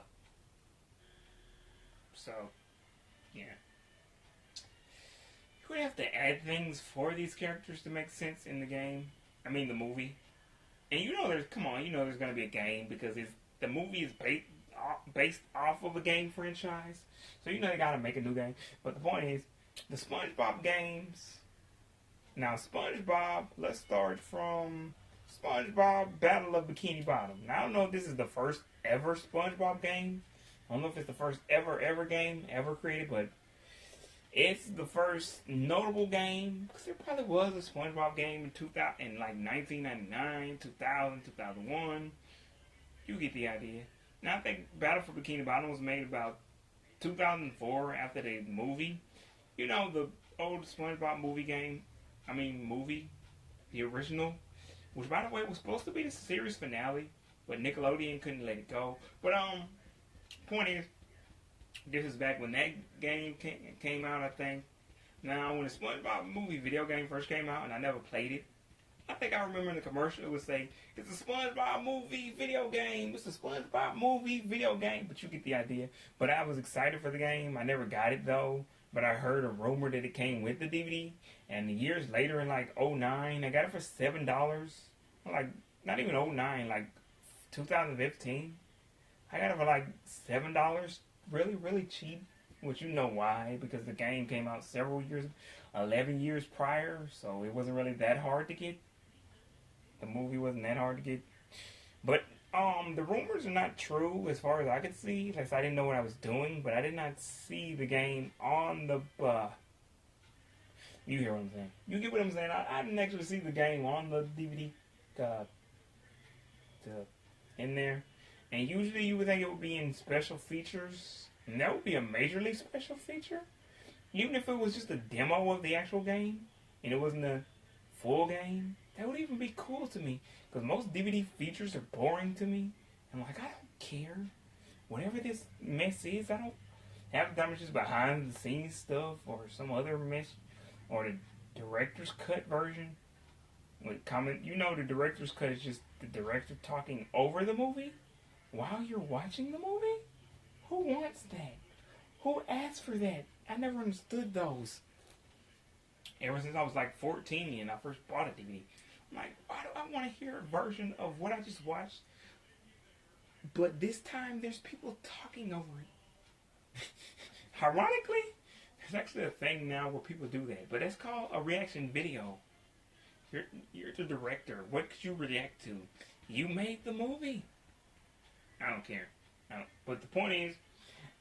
You would have to add things for these characters to make sense in the game. I mean, the movie. And there's going to be a game, because the movie is based off of a game franchise. So they got to make a new game. But the point is, the SpongeBob games. Now, SpongeBob, let's start from SpongeBob Battle of Bikini Bottom. Now, I don't know if this is the first ever SpongeBob game. I don't know if it's the first ever game ever created, but it's the first notable game, because there probably was a SpongeBob game in 1999, 2000, 2001. You get the idea. Now, I think Battle for Bikini Bottom was made about 2004 after the movie. The old SpongeBob movie, the original, which, by the way, was supposed to be the series finale. but Nickelodeon couldn't let it go. But point is, this is back when that game came out, I think. Now, when the SpongeBob movie video game first came out, and I never played it, I think I remember in the commercial it would say, it's a SpongeBob movie video game. It's a SpongeBob movie video game. But you get the idea. But I was excited for the game. I never got it though. But I heard a rumor that it came with the DVD. And years later in like '09, I got it for $7. Like, not even '09, like 2015. I got it for like $7. Really, really cheap. Which you know why. Because the game came out 11 years prior. So it wasn't really that hard to get. The movie wasn't that hard to get. But the rumors are not true as far as I could see. Like, I didn't know what I was doing, but I did not see the game on the you hear what I'm saying. You get what I'm saying. I didn't actually see the game on the DVD in there. And usually you would think it would be in special features. And that would be a majorly special feature. Even if it was just a demo of the actual game. And it wasn't a full game. That would even be cool to me. Because most DVD features are boring to me. I'm like, I don't care. Whatever this mess is, I don't have the time. It's just behind the scenes stuff. Or some other mess. Or the director's cut version. With comment, you know the director's cut is just the director talking over the movie. While you're watching the movie? Who wants that? Who asked for that? I never understood those. Ever since I was like 14 and I first bought a DVD. I'm like, why do I want to hear a version of what I just watched? But this time there's people talking over it. Ironically, there's actually a thing now where people do that. But that's called a reaction video. You're the director. What could you react to? You made the movie. I don't care. But the point is,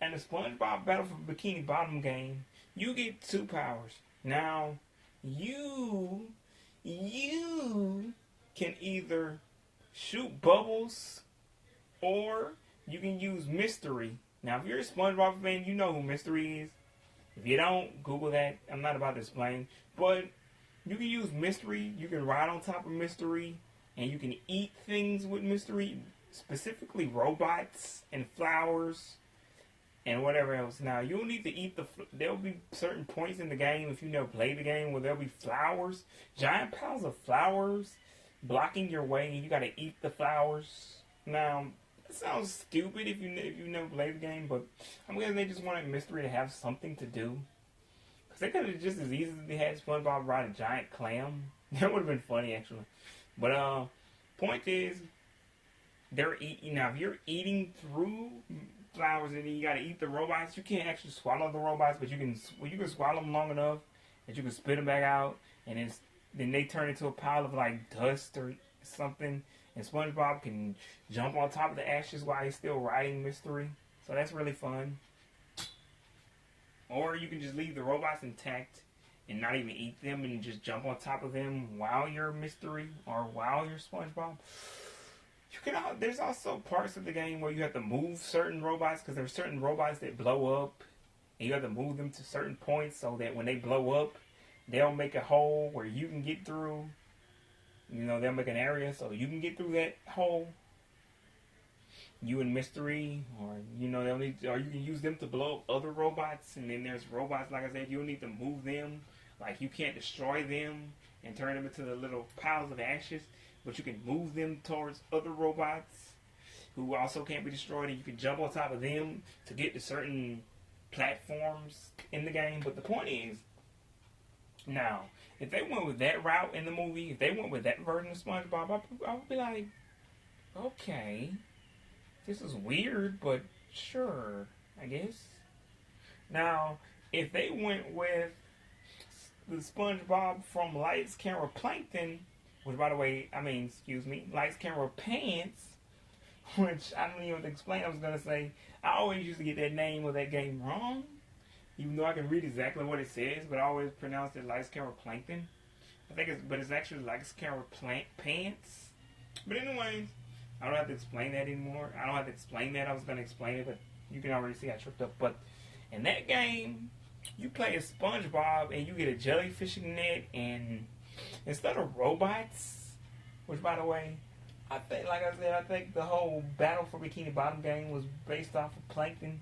in the SpongeBob Battle for Bikini Bottom game, you get 2 powers. Now, you can either shoot bubbles or you can use mystery. Now, if you're a SpongeBob fan, you know who mystery is. If you don't, Google that. I'm not about to explain. But you can use mystery. You can ride on top of mystery. And you can eat things with mystery. Specifically robots and flowers and whatever else. Now, you'll need to eat there'll be certain points in the game, if you never played the game, where there'll be flowers. Giant piles of flowers blocking your way, and you gotta eat the flowers. Now, it sounds stupid if you never played the game, but I'm guessing they just wanted mystery to have something to do. Because they could have just as easily had SpongeBob ride a giant clam. That would have been funny, actually. But, point is, they're eating. Now, if you're eating through flowers and then you gotta eat the robots, you can't actually swallow the robots, but you can swallow them long enough that you can spit them back out, and then they turn into a pile of like dust or something, and SpongeBob can jump on top of the ashes while he's still riding mystery. So that's really fun. Or you can just leave the robots intact and not even eat them and just jump on top of them while you're mystery or while you're SpongeBob. There's also parts of the game where you have to move certain robots, because there's certain robots that blow up, and you have to move them to certain points so that when they blow up, they'll make a hole where you can get through. You know, they'll make an area so you can get through that hole. You and mystery, or you can use them to blow up other robots. And then there's robots, like I said, you'll need to move them. Like, you can't destroy them and turn them into the little piles of ashes. But you can move them towards other robots who also can't be destroyed, and you can jump on top of them to get to certain platforms in the game. But the point is, now, if they went with that route in the movie, if they went with that version of SpongeBob, I would be like, okay, this is weird, but sure, I guess. Now, if they went with the SpongeBob from Lights, Camera, Plankton, which, by the way, Lights, Camera, Pants, which I don't even have to explain. I was going to say, I always used to get that name of that game wrong, even though I can read exactly what it says, but I always pronounce it Lights, Camera, Plankton. It's actually Lights, Camera, Pants. But anyways, I don't have to explain that anymore. I don't have to explain that. I was going to explain it, but you can already see I tripped up. But in that game, you play as SpongeBob, and you get a jellyfishing net, and instead of robots, which, by the way, I think, like I said, I think the whole Battle for Bikini Bottom game was based off of Plankton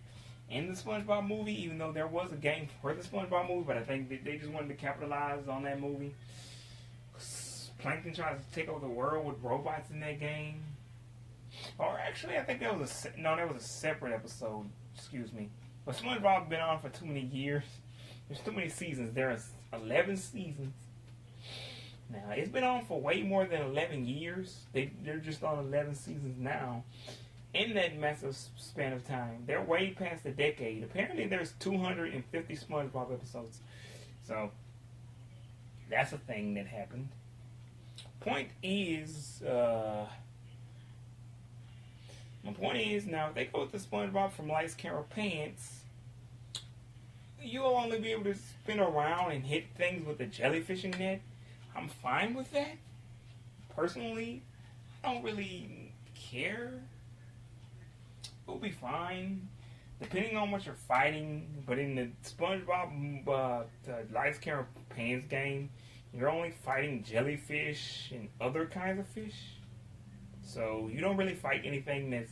in the SpongeBob movie, even though there was a game for the SpongeBob movie, but I think they just wanted to capitalize on that movie. Plankton tries to take over the world with robots in that game. Or actually, I think that was a separate episode. Excuse me. But SpongeBob's been on for too many years. There's too many seasons. There's 11 seasons. Now, it's been on for way more than 11 years. They're just on 11 seasons now. In that massive span of time. They're way past a decade. Apparently, there's 250 SpongeBob episodes. So, that's a thing that happened. My point is, now, if they go with the SpongeBob from Lights, Camera, Pants, you'll only be able to spin around and hit things with the jellyfishing net. I'm fine with that. Personally, I don't really care. It'll be fine, depending on what you're fighting. But in the SpongeBob Lights, Camera, Pants game, you're only fighting jellyfish and other kinds of fish. So you don't really fight anything that's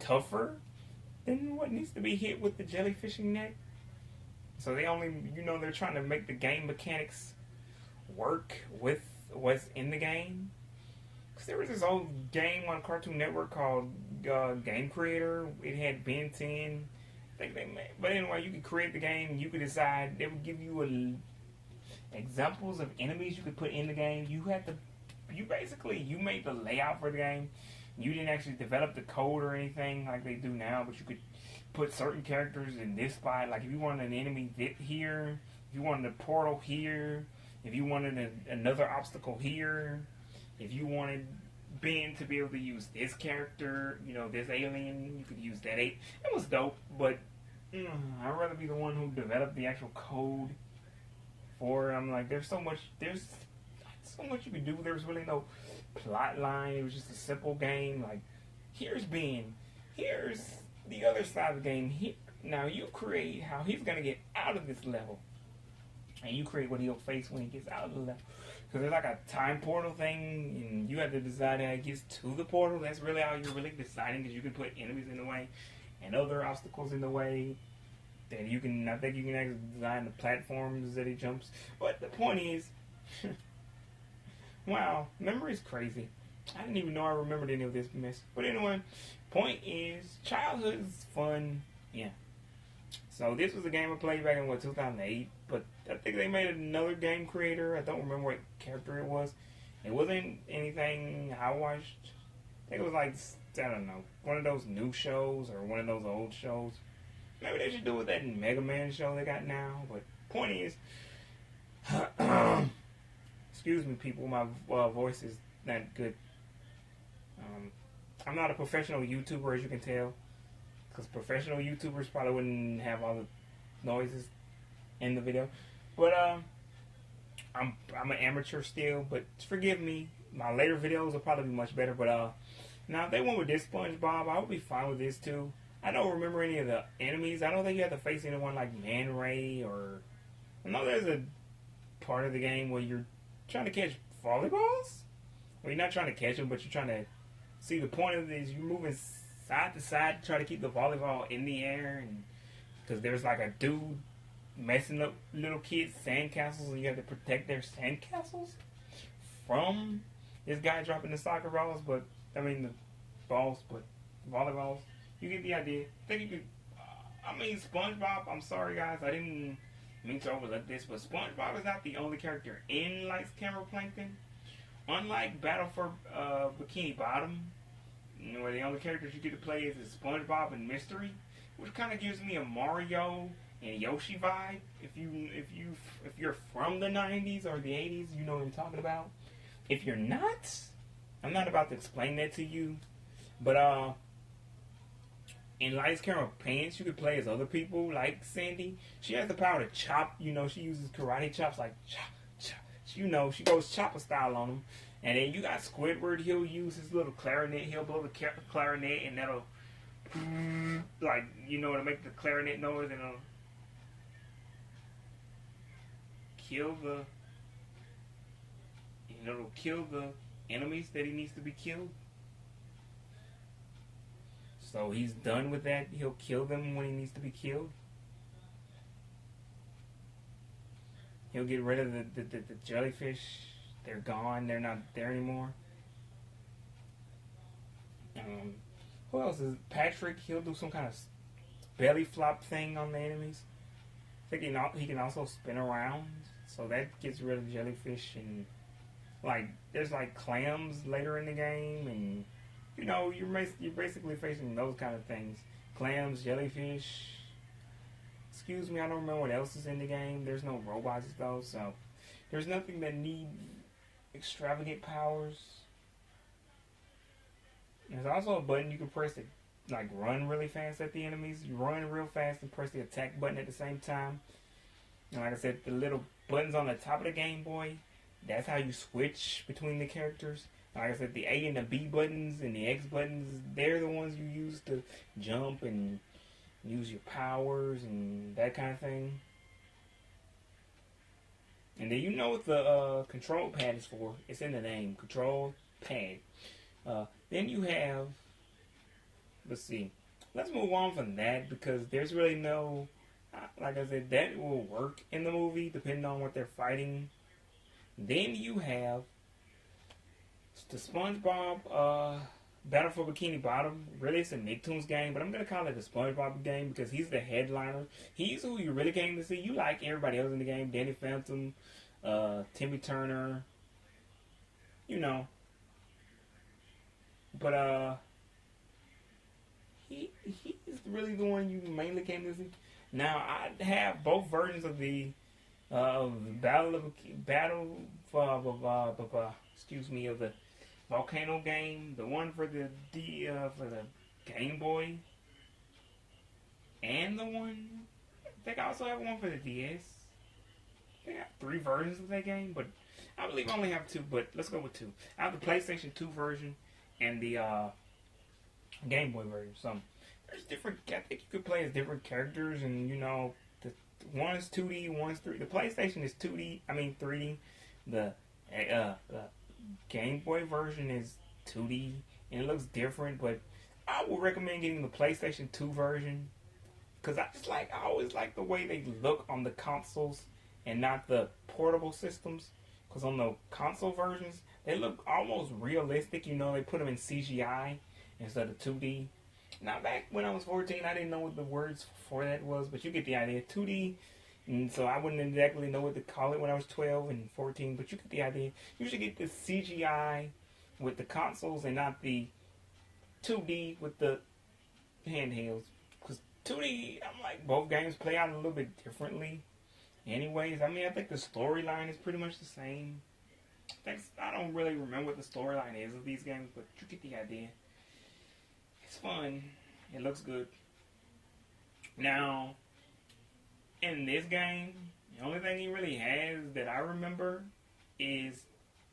tougher than what needs to be hit with the jellyfishing net. So they're trying to make the game mechanics work with what's in the game. Because there was this old game on Cartoon Network called Game Creator. It had Ben 10. But anyway, you could create the game. You could decide. They would give you examples of enemies you could put in the game. You made the layout for the game. You didn't actually develop the code or anything like they do now, but you could put certain characters in this spot. Like if you wanted an enemy here, if you wanted a portal here, if you wanted another obstacle here, if you wanted Ben to be able to use this character, this alien, you could use that. It was dope, but I'd rather be the one who developed the actual code for it. I'm like, there's so much you could do. There's really no plot line. It was just a simple game. Like, here's Ben. Here's the other side of the game. Now you create how he's going to get out of this level. And you create what he'll face when he gets out of the level. Because there's like a time portal thing, and you have to decide how he gets to the portal. That's really how you're really deciding, because you can put enemies in the way and other obstacles in the way. Then I think you can actually design the platforms that he jumps. But the point is, wow, memory's crazy. I didn't even know I remembered any of this mess. But anyway, point is, childhood is fun. Yeah. So this was a game I played back in 2008. But I think they made another game creator. I don't remember what character it was. It wasn't anything I watched. I think it was like, I don't know, one of those new shows or one of those old shows. Maybe they should do with that Mega Man show they got now. But point is, excuse me, people, my voice is not good. I'm not a professional YouTuber, as you can tell, because professional YouTubers probably wouldn't have all the noises in the video. But I'm an amateur still. But forgive me, my later videos will probably be much better. But now if they went with this SpongeBob, I would be fine with this too. I don't remember any of the enemies. I don't think you have to face anyone like Man Ray, or I know there's a part of the game where you're trying to catch volleyballs. Well, you're not trying to catch them, but you're trying to see the point of this. You're moving side to side to try to keep the volleyball in the air, and because there's like a dude messing up little kids' sandcastles, and you have to protect their sandcastles from this guy dropping the soccer balls. But I mean the balls, but volleyballs. You get the idea. SpongeBob, I'm sorry guys, I didn't mean to overlook this, but SpongeBob is not the only character in Lights, Camera, Plankton. Unlike Battle for Bikini Bottom, where the only characters you get to play is SpongeBob and Mystery, which kind of gives me a Mario and Yoshi vibe. If you're from the 90s or the 80s, you know what I'm talking about. If you're not, I'm not about to explain that to you, but in Lights, Camera, Pants, you could play as other people, like Sandy. She has the power to chop. She uses karate chops, like chop, chop. She goes chopper style on them. And then you got Squidward. He'll use his little clarinet. He'll blow the clarinet, and that'll, to make the clarinet noise, and it'll kill the enemies that he needs to be killed. So he's done with that. He'll kill them when he needs to be killed. He'll get rid of the jellyfish. They're gone. They're not there anymore. Who else is Patrick? He'll do some kind of belly flop thing on the enemies. I think he can also spin around, so that gets rid of jellyfish. And like there's like clams later in the game, and you know you're basically facing those kind of things. Clams, jellyfish. Excuse me, I don't remember what else is in the game. There's no robots though, so there's nothing that need extravagant powers. There's also a button you can press to like run really fast at the enemies. You run real fast and press the attack button at the same time. And like I said, the little buttons on the top of the Game Boy, that's how you switch between the characters. Like I said, the A and the B buttons and the X buttons, they're the ones you use to jump and use your powers and that kind of thing. And then you know what the control pad is for. It's in the name, control pad. Then you have, let's see, let's move on from that because there's really no, like I said, that will work in the movie depending on what they're fighting. Then you have the SpongeBob Battle for Bikini Bottom. Really, it's a Nicktoons game, but I'm going to call it the SpongeBob game because he's the headliner. He's who you really came to see. You like everybody else in the game, Danny Phantom, Timmy Turner, you know. But he's really the one you mainly came to see. Now I have both versions of the of the volcano game. The one for the Game Boy, and the one I think I also have one for the DS. They got 3 versions of that game, but I believe I only have 2. But let's go with 2. I have the PlayStation 2 version and the Game Boy version. So there's different. I think you could play as different characters, and you know, the one is 2D, one's 3D. The PlayStation is 2D. I mean 3D. The Game Boy version is 2D, and it looks different. But I would recommend getting the PlayStation 2 version because I always like the way they look on the consoles and not the portable systems. Because on the console versions, they look almost realistic. You know, they put them in CGI instead of 2D. Now, back when I was 14, I didn't know what the words for that was, but you get the idea. 2D, and so I wouldn't exactly know what to call it when I was 12 and 14, but you get the idea. You should get the CGI with the consoles and not the 2D with the handhelds. Because 2D, I'm like, both games play out a little bit differently. Anyways, I mean, I think the storyline is pretty much the same. I don't really remember what the storyline is of these games, but you get the idea. It's fun. It looks good. Now, in this game, the only thing he really has that I remember is,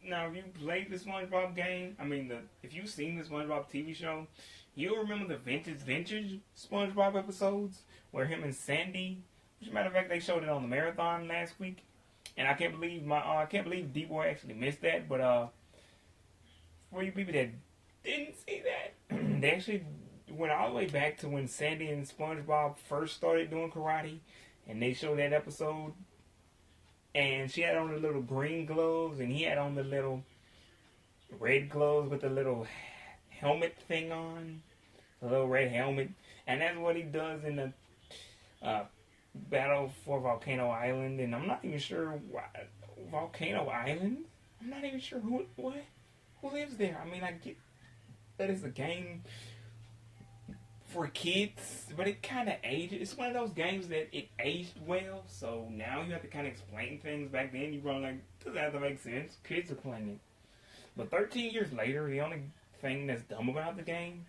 now if you played the SpongeBob game, I mean, if you've seen the SpongeBob TV show, you'll remember the vintage SpongeBob episodes where him and Sandy. As a matter of fact, they showed it on the marathon last week, and I can't believe D-Boy actually missed that. But for you people that didn't see that, they actually went all the way back to when Sandy and SpongeBob first started doing karate, and they showed that episode. And she had on the little green gloves, and he had on the little red gloves with the little helmet thing on, the little red helmet, and that's what he does in the Battle for Volcano Island. And I'm not even sure why Volcano Island. I'm not even sure who lives there. I mean, I get that it's a game for kids, but it kind of aged. It's one of those games that it aged well. So now you have to kind of explain things. Back then, you were like, does that have to make sense? Kids are playing it. But 13 years later, the only thing that's dumb about the game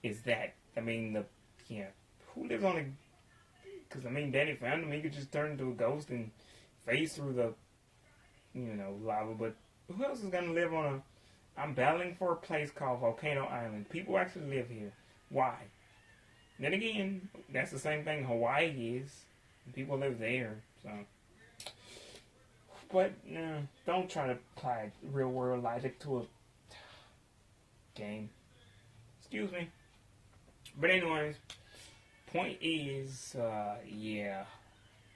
is that, I mean, who lives on a... Because, I mean, Danny found him. He could just turn into a ghost and phase through the, lava. But who else is going to live on I'm battling for a place called Volcano Island. People actually live here. Why? Then again, that's the same thing Hawaii is. People live there. So, but, no, don't try to apply real-world logic to a game. Excuse me. But anyways, point is, yeah.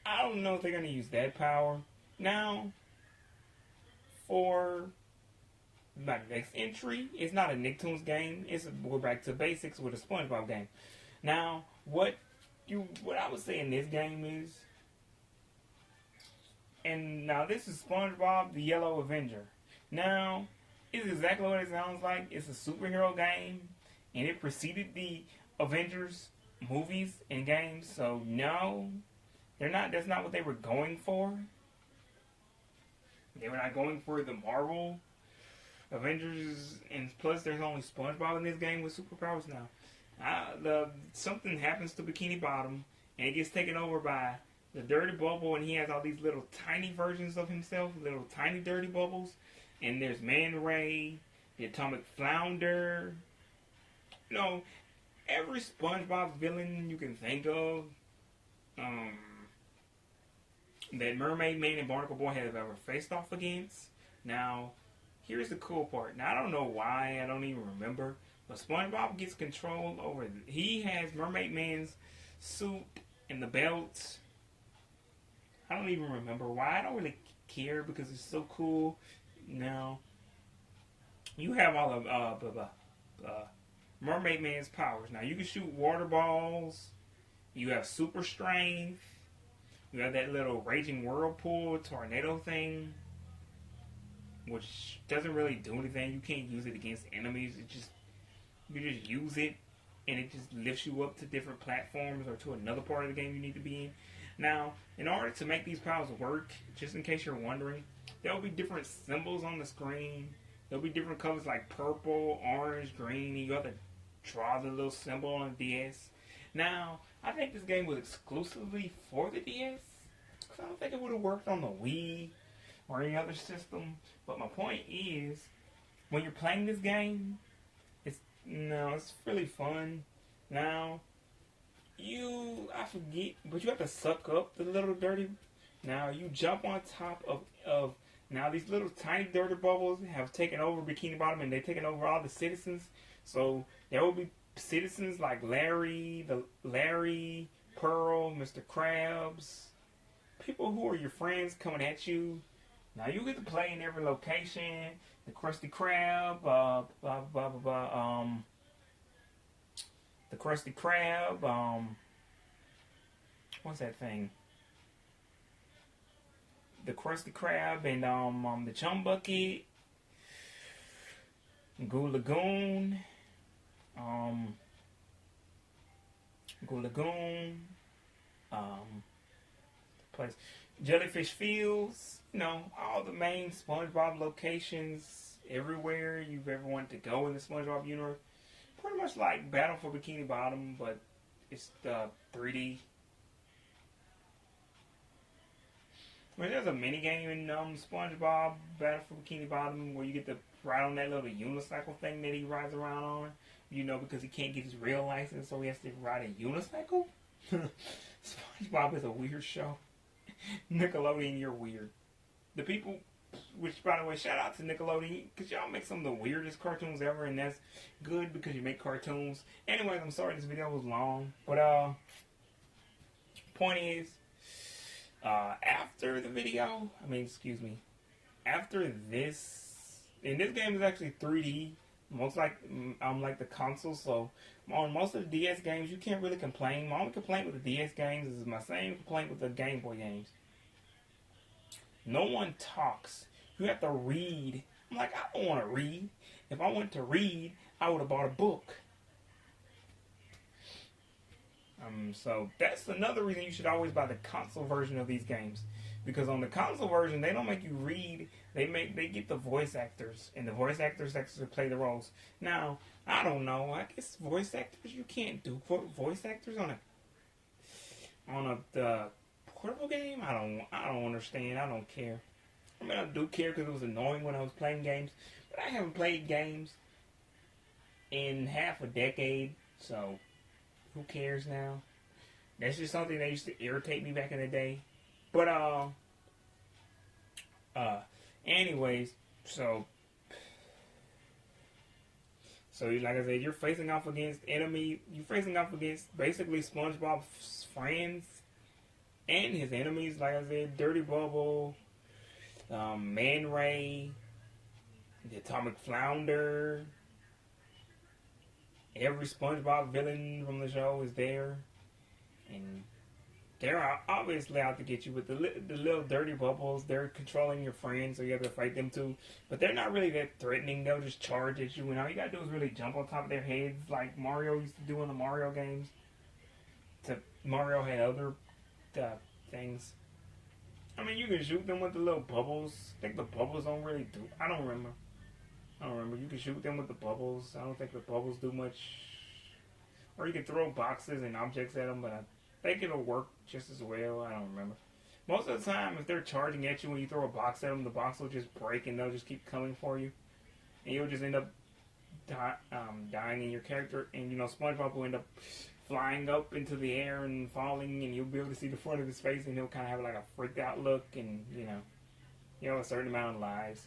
I don't know if they're going to use that power. Now, for my next entry, it's not a Nicktoons game. We're back to basics with a SpongeBob game. Now, what I would say in this game is, and now this is SpongeBob the Yellow Avenger. Now, it's exactly what it sounds like. It's a superhero game, and it preceded the Avengers movies and games. So no, they're not. That's not what they were going for. They were not going for the Marvel Avengers, and plus there's only SpongeBob in this game with superpowers now. Something happens to Bikini Bottom, and it gets taken over by the Dirty Bubble, and he has all these little tiny versions of himself, little tiny Dirty Bubbles. And there's Man Ray, the Atomic Flounder. You know, every SpongeBob villain you can think of, that Mermaid Man and Barnacle Boy have ever faced off against. Now, here's the cool part. Now, I don't know why, I don't even remember, but SpongeBob gets control over, he has Mermaid Man's suit and the belts. I don't even remember why. I don't really care because it's so cool. Now, you have all of Mermaid Man's powers. Now, you can shoot water balls. You have super strength. You have that little raging whirlpool tornado thing, which doesn't really do anything. You can't use it against enemies. You just use it, and it just lifts you up to different platforms or to another part of the game you need to be in. Now, in order to make these powers work, just in case you're wondering, there will be different symbols on the screen. There will be different colors like purple, orange, green, and you have to draw the little symbol on the DS. Now, I think this game was exclusively for the DS, because I don't think it would have worked on the Wii or any other system. But my point is, when you're playing this game, it's really fun. Now, I forget, but you have to suck up the little dirty. Now, you jump on top of now these little tiny dirty bubbles have taken over Bikini Bottom, and they've taken over all the citizens. So there will be citizens like Larry, Pearl, Mr. Krabs, people who are your friends coming at you. Now you get to play in every location. The Krusty Krab, the Krusty Krab, what's that thing? The Krusty Krab and the Chum Bucket, Goo Lagoon, place Jellyfish Fields, all the main SpongeBob locations everywhere you've ever wanted to go in the SpongeBob universe. Pretty much like Battle for Bikini Bottom, but it's 3D. There's a mini game in SpongeBob Battle for Bikini Bottom where you get to ride on that little unicycle thing that he rides around on. Because he can't get his real license, so he has to ride a unicycle. SpongeBob is a weird show. Nickelodeon, you're weird. The people, which by the way, shout out to Nickelodeon, because y'all make some of the weirdest cartoons ever, and that's good because you make cartoons. Anyways, I'm sorry this video was long, but point is, after this, and this game is actually 3D, like the console, so on most of the DS games, you can't really complain. My only complaint with the DS games is my same complaint with the Game Boy games. No one talks. You have to read. I'm like, I don't want to read. If I wanted to read, I would have bought a book. So that's another reason you should always buy the console version of these games. Because on the console version, they don't make you read. They get the voice actors, and the voice actors actually play the roles. Now, I don't know. I guess voice actors, you can't do voice actors on the portable game. I don't understand. I don't care. I mean, I do care because it was annoying when I was playing games, but I haven't played games in half a decade, so who cares now? That's just something that used to irritate me back in the day. But anyways, so So, like I said, you're facing off against basically SpongeBob's friends and his enemies. Like I said, Dirty Bubble, Man Ray, the Atomic Flounder. Every SpongeBob villain from the show is there, and they're obviously out to get you with the little dirty bubbles. They're controlling your friends, so you have to fight them too. But they're not really that threatening. They'll just charge at you, and all you gotta do is really jump on top of their heads, like Mario used to do in the Mario games. Mario had other things. I mean, you can shoot them with the little bubbles. I think the bubbles don't really do. I don't remember. You can shoot them with the bubbles. I don't think the bubbles do much. Or you can throw boxes and objects at them, but I think it'll work just as well. I don't remember. Most of the time, if they're charging at you when you throw a box at them, the box will just break and they'll just keep coming for you. And you'll just end up dying in your character. And, SpongeBob will end up flying up into the air and falling, and you'll be able to see the front of his face, and he'll kind of have like a freaked out look, and, a certain amount of lives.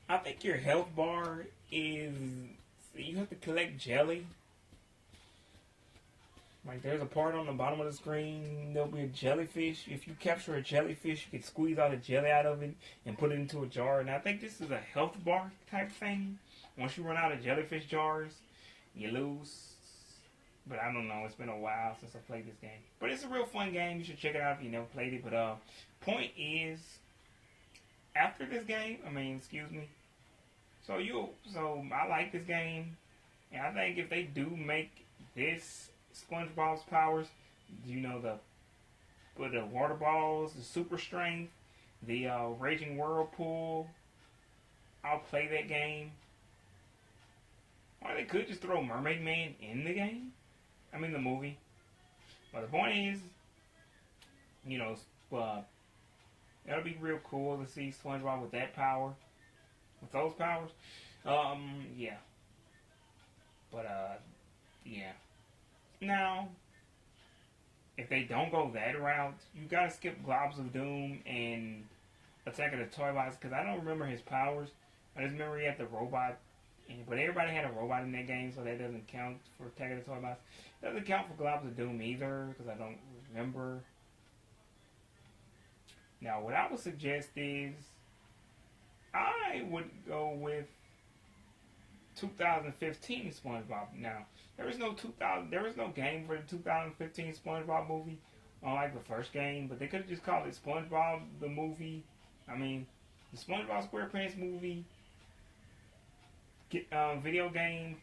I think your health bar is, you have to collect jelly. Like, there's a part on the bottom of the screen, there'll be a jellyfish. If you capture a jellyfish, you can squeeze all the jelly out of it and put it into a jar. And I think this is a health bar type thing. Once you run out of jellyfish jars, you lose. But I don't know, it's been a while since I played this game. But it's a real fun game, you should check it out if you never played it. But point is, after this game, so I like this game, and I think if they do make this SpongeBob's powers, the water balls, the super strength, the raging whirlpool, I'll play that game. Or they could just throw Mermaid Man in the game. The movie. But the point is, that'll be real cool to see SpongeBob with that power. With those powers. Yeah. But, yeah. Now, if they don't go that route, you gotta skip Globs of Doom and Attack of the Toybots, because I don't remember his powers. I just remember he had the robot. But everybody had a robot in that game, so that doesn't count for Attack of the Toybots. Doesn't count for Globs of Doom either, because I don't remember. Now, what I would suggest is, I would go with 2015 SpongeBob. Now, there is no game for the 2015 SpongeBob movie, unlike the first game, but they could have just called it SpongeBob the movie. The SpongeBob SquarePants movie. Video game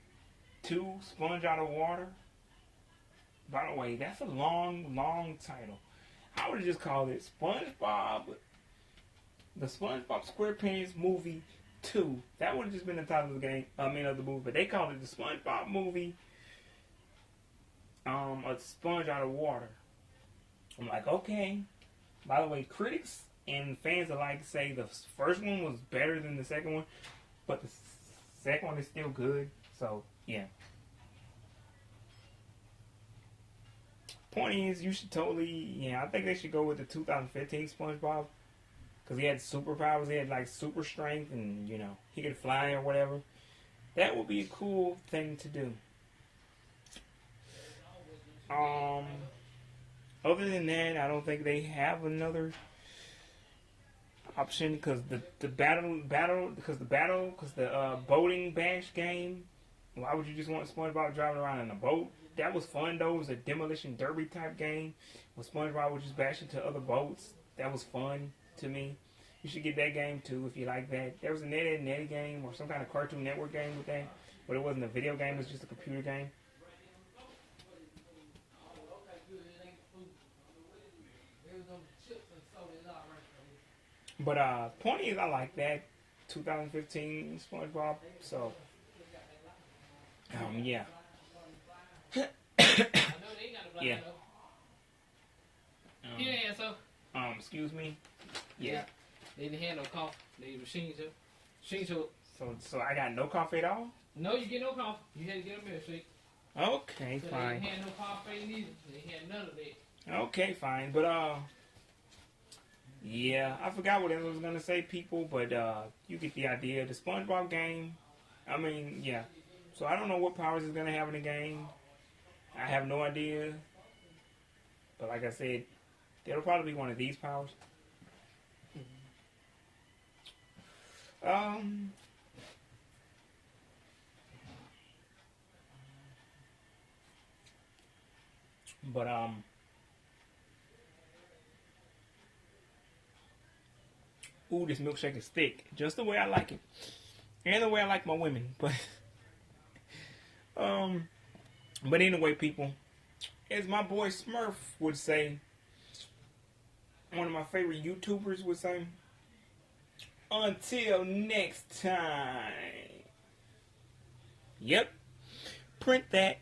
2, Sponge Out of Water. By the way, that's a long title. I would have just called it the SpongeBob SquarePants movie 2. That would have just been the title of the game. Of the movie, but they called it the SpongeBob movie. A Sponge Out of Water. I'm like, okay. By the way, critics and fans alike say the first one was better than the second one, but the second one is still good, so yeah. Point is, you should I think they should go with the 2015 SpongeBob, because he had superpowers. He had like super strength, and he could fly or whatever. That would be a cool thing to do. Other than that, I don't think they have another option, because the boating bash game. Why would you just want SpongeBob driving around in a boat? That was fun though. It was a demolition derby type game where SpongeBob would just bash into other boats. That was fun to me. You should get that game too if you like that. There was a Ned Ed Nettie game or some kind of Cartoon Network game with that, but it wasn't a video game. It was just a computer game. But point is, I like that 2015 SpongeBob. So, yeah. Yeah. Excuse me. Yeah. They didn't have no coffee. They machine to. So I got no coffee at all? No, you get no coffee. You had to get a milkshake. Okay, so fine. They didn't have no coffee neither. They had none of that. Okay, fine. But yeah, I forgot what I was gonna say, people. But you get the idea. The SpongeBob game I mean, yeah. So I don't know what powers he's gonna have in the game. I have no idea. But like I said, it'll probably be one of these powers. Um. But ooh, this milkshake is thick, just the way I like it, and the way I like my women. But anyway, people, as my boy Smurf would say, one of my favorite YouTubers would say, until next time. Yep, print that.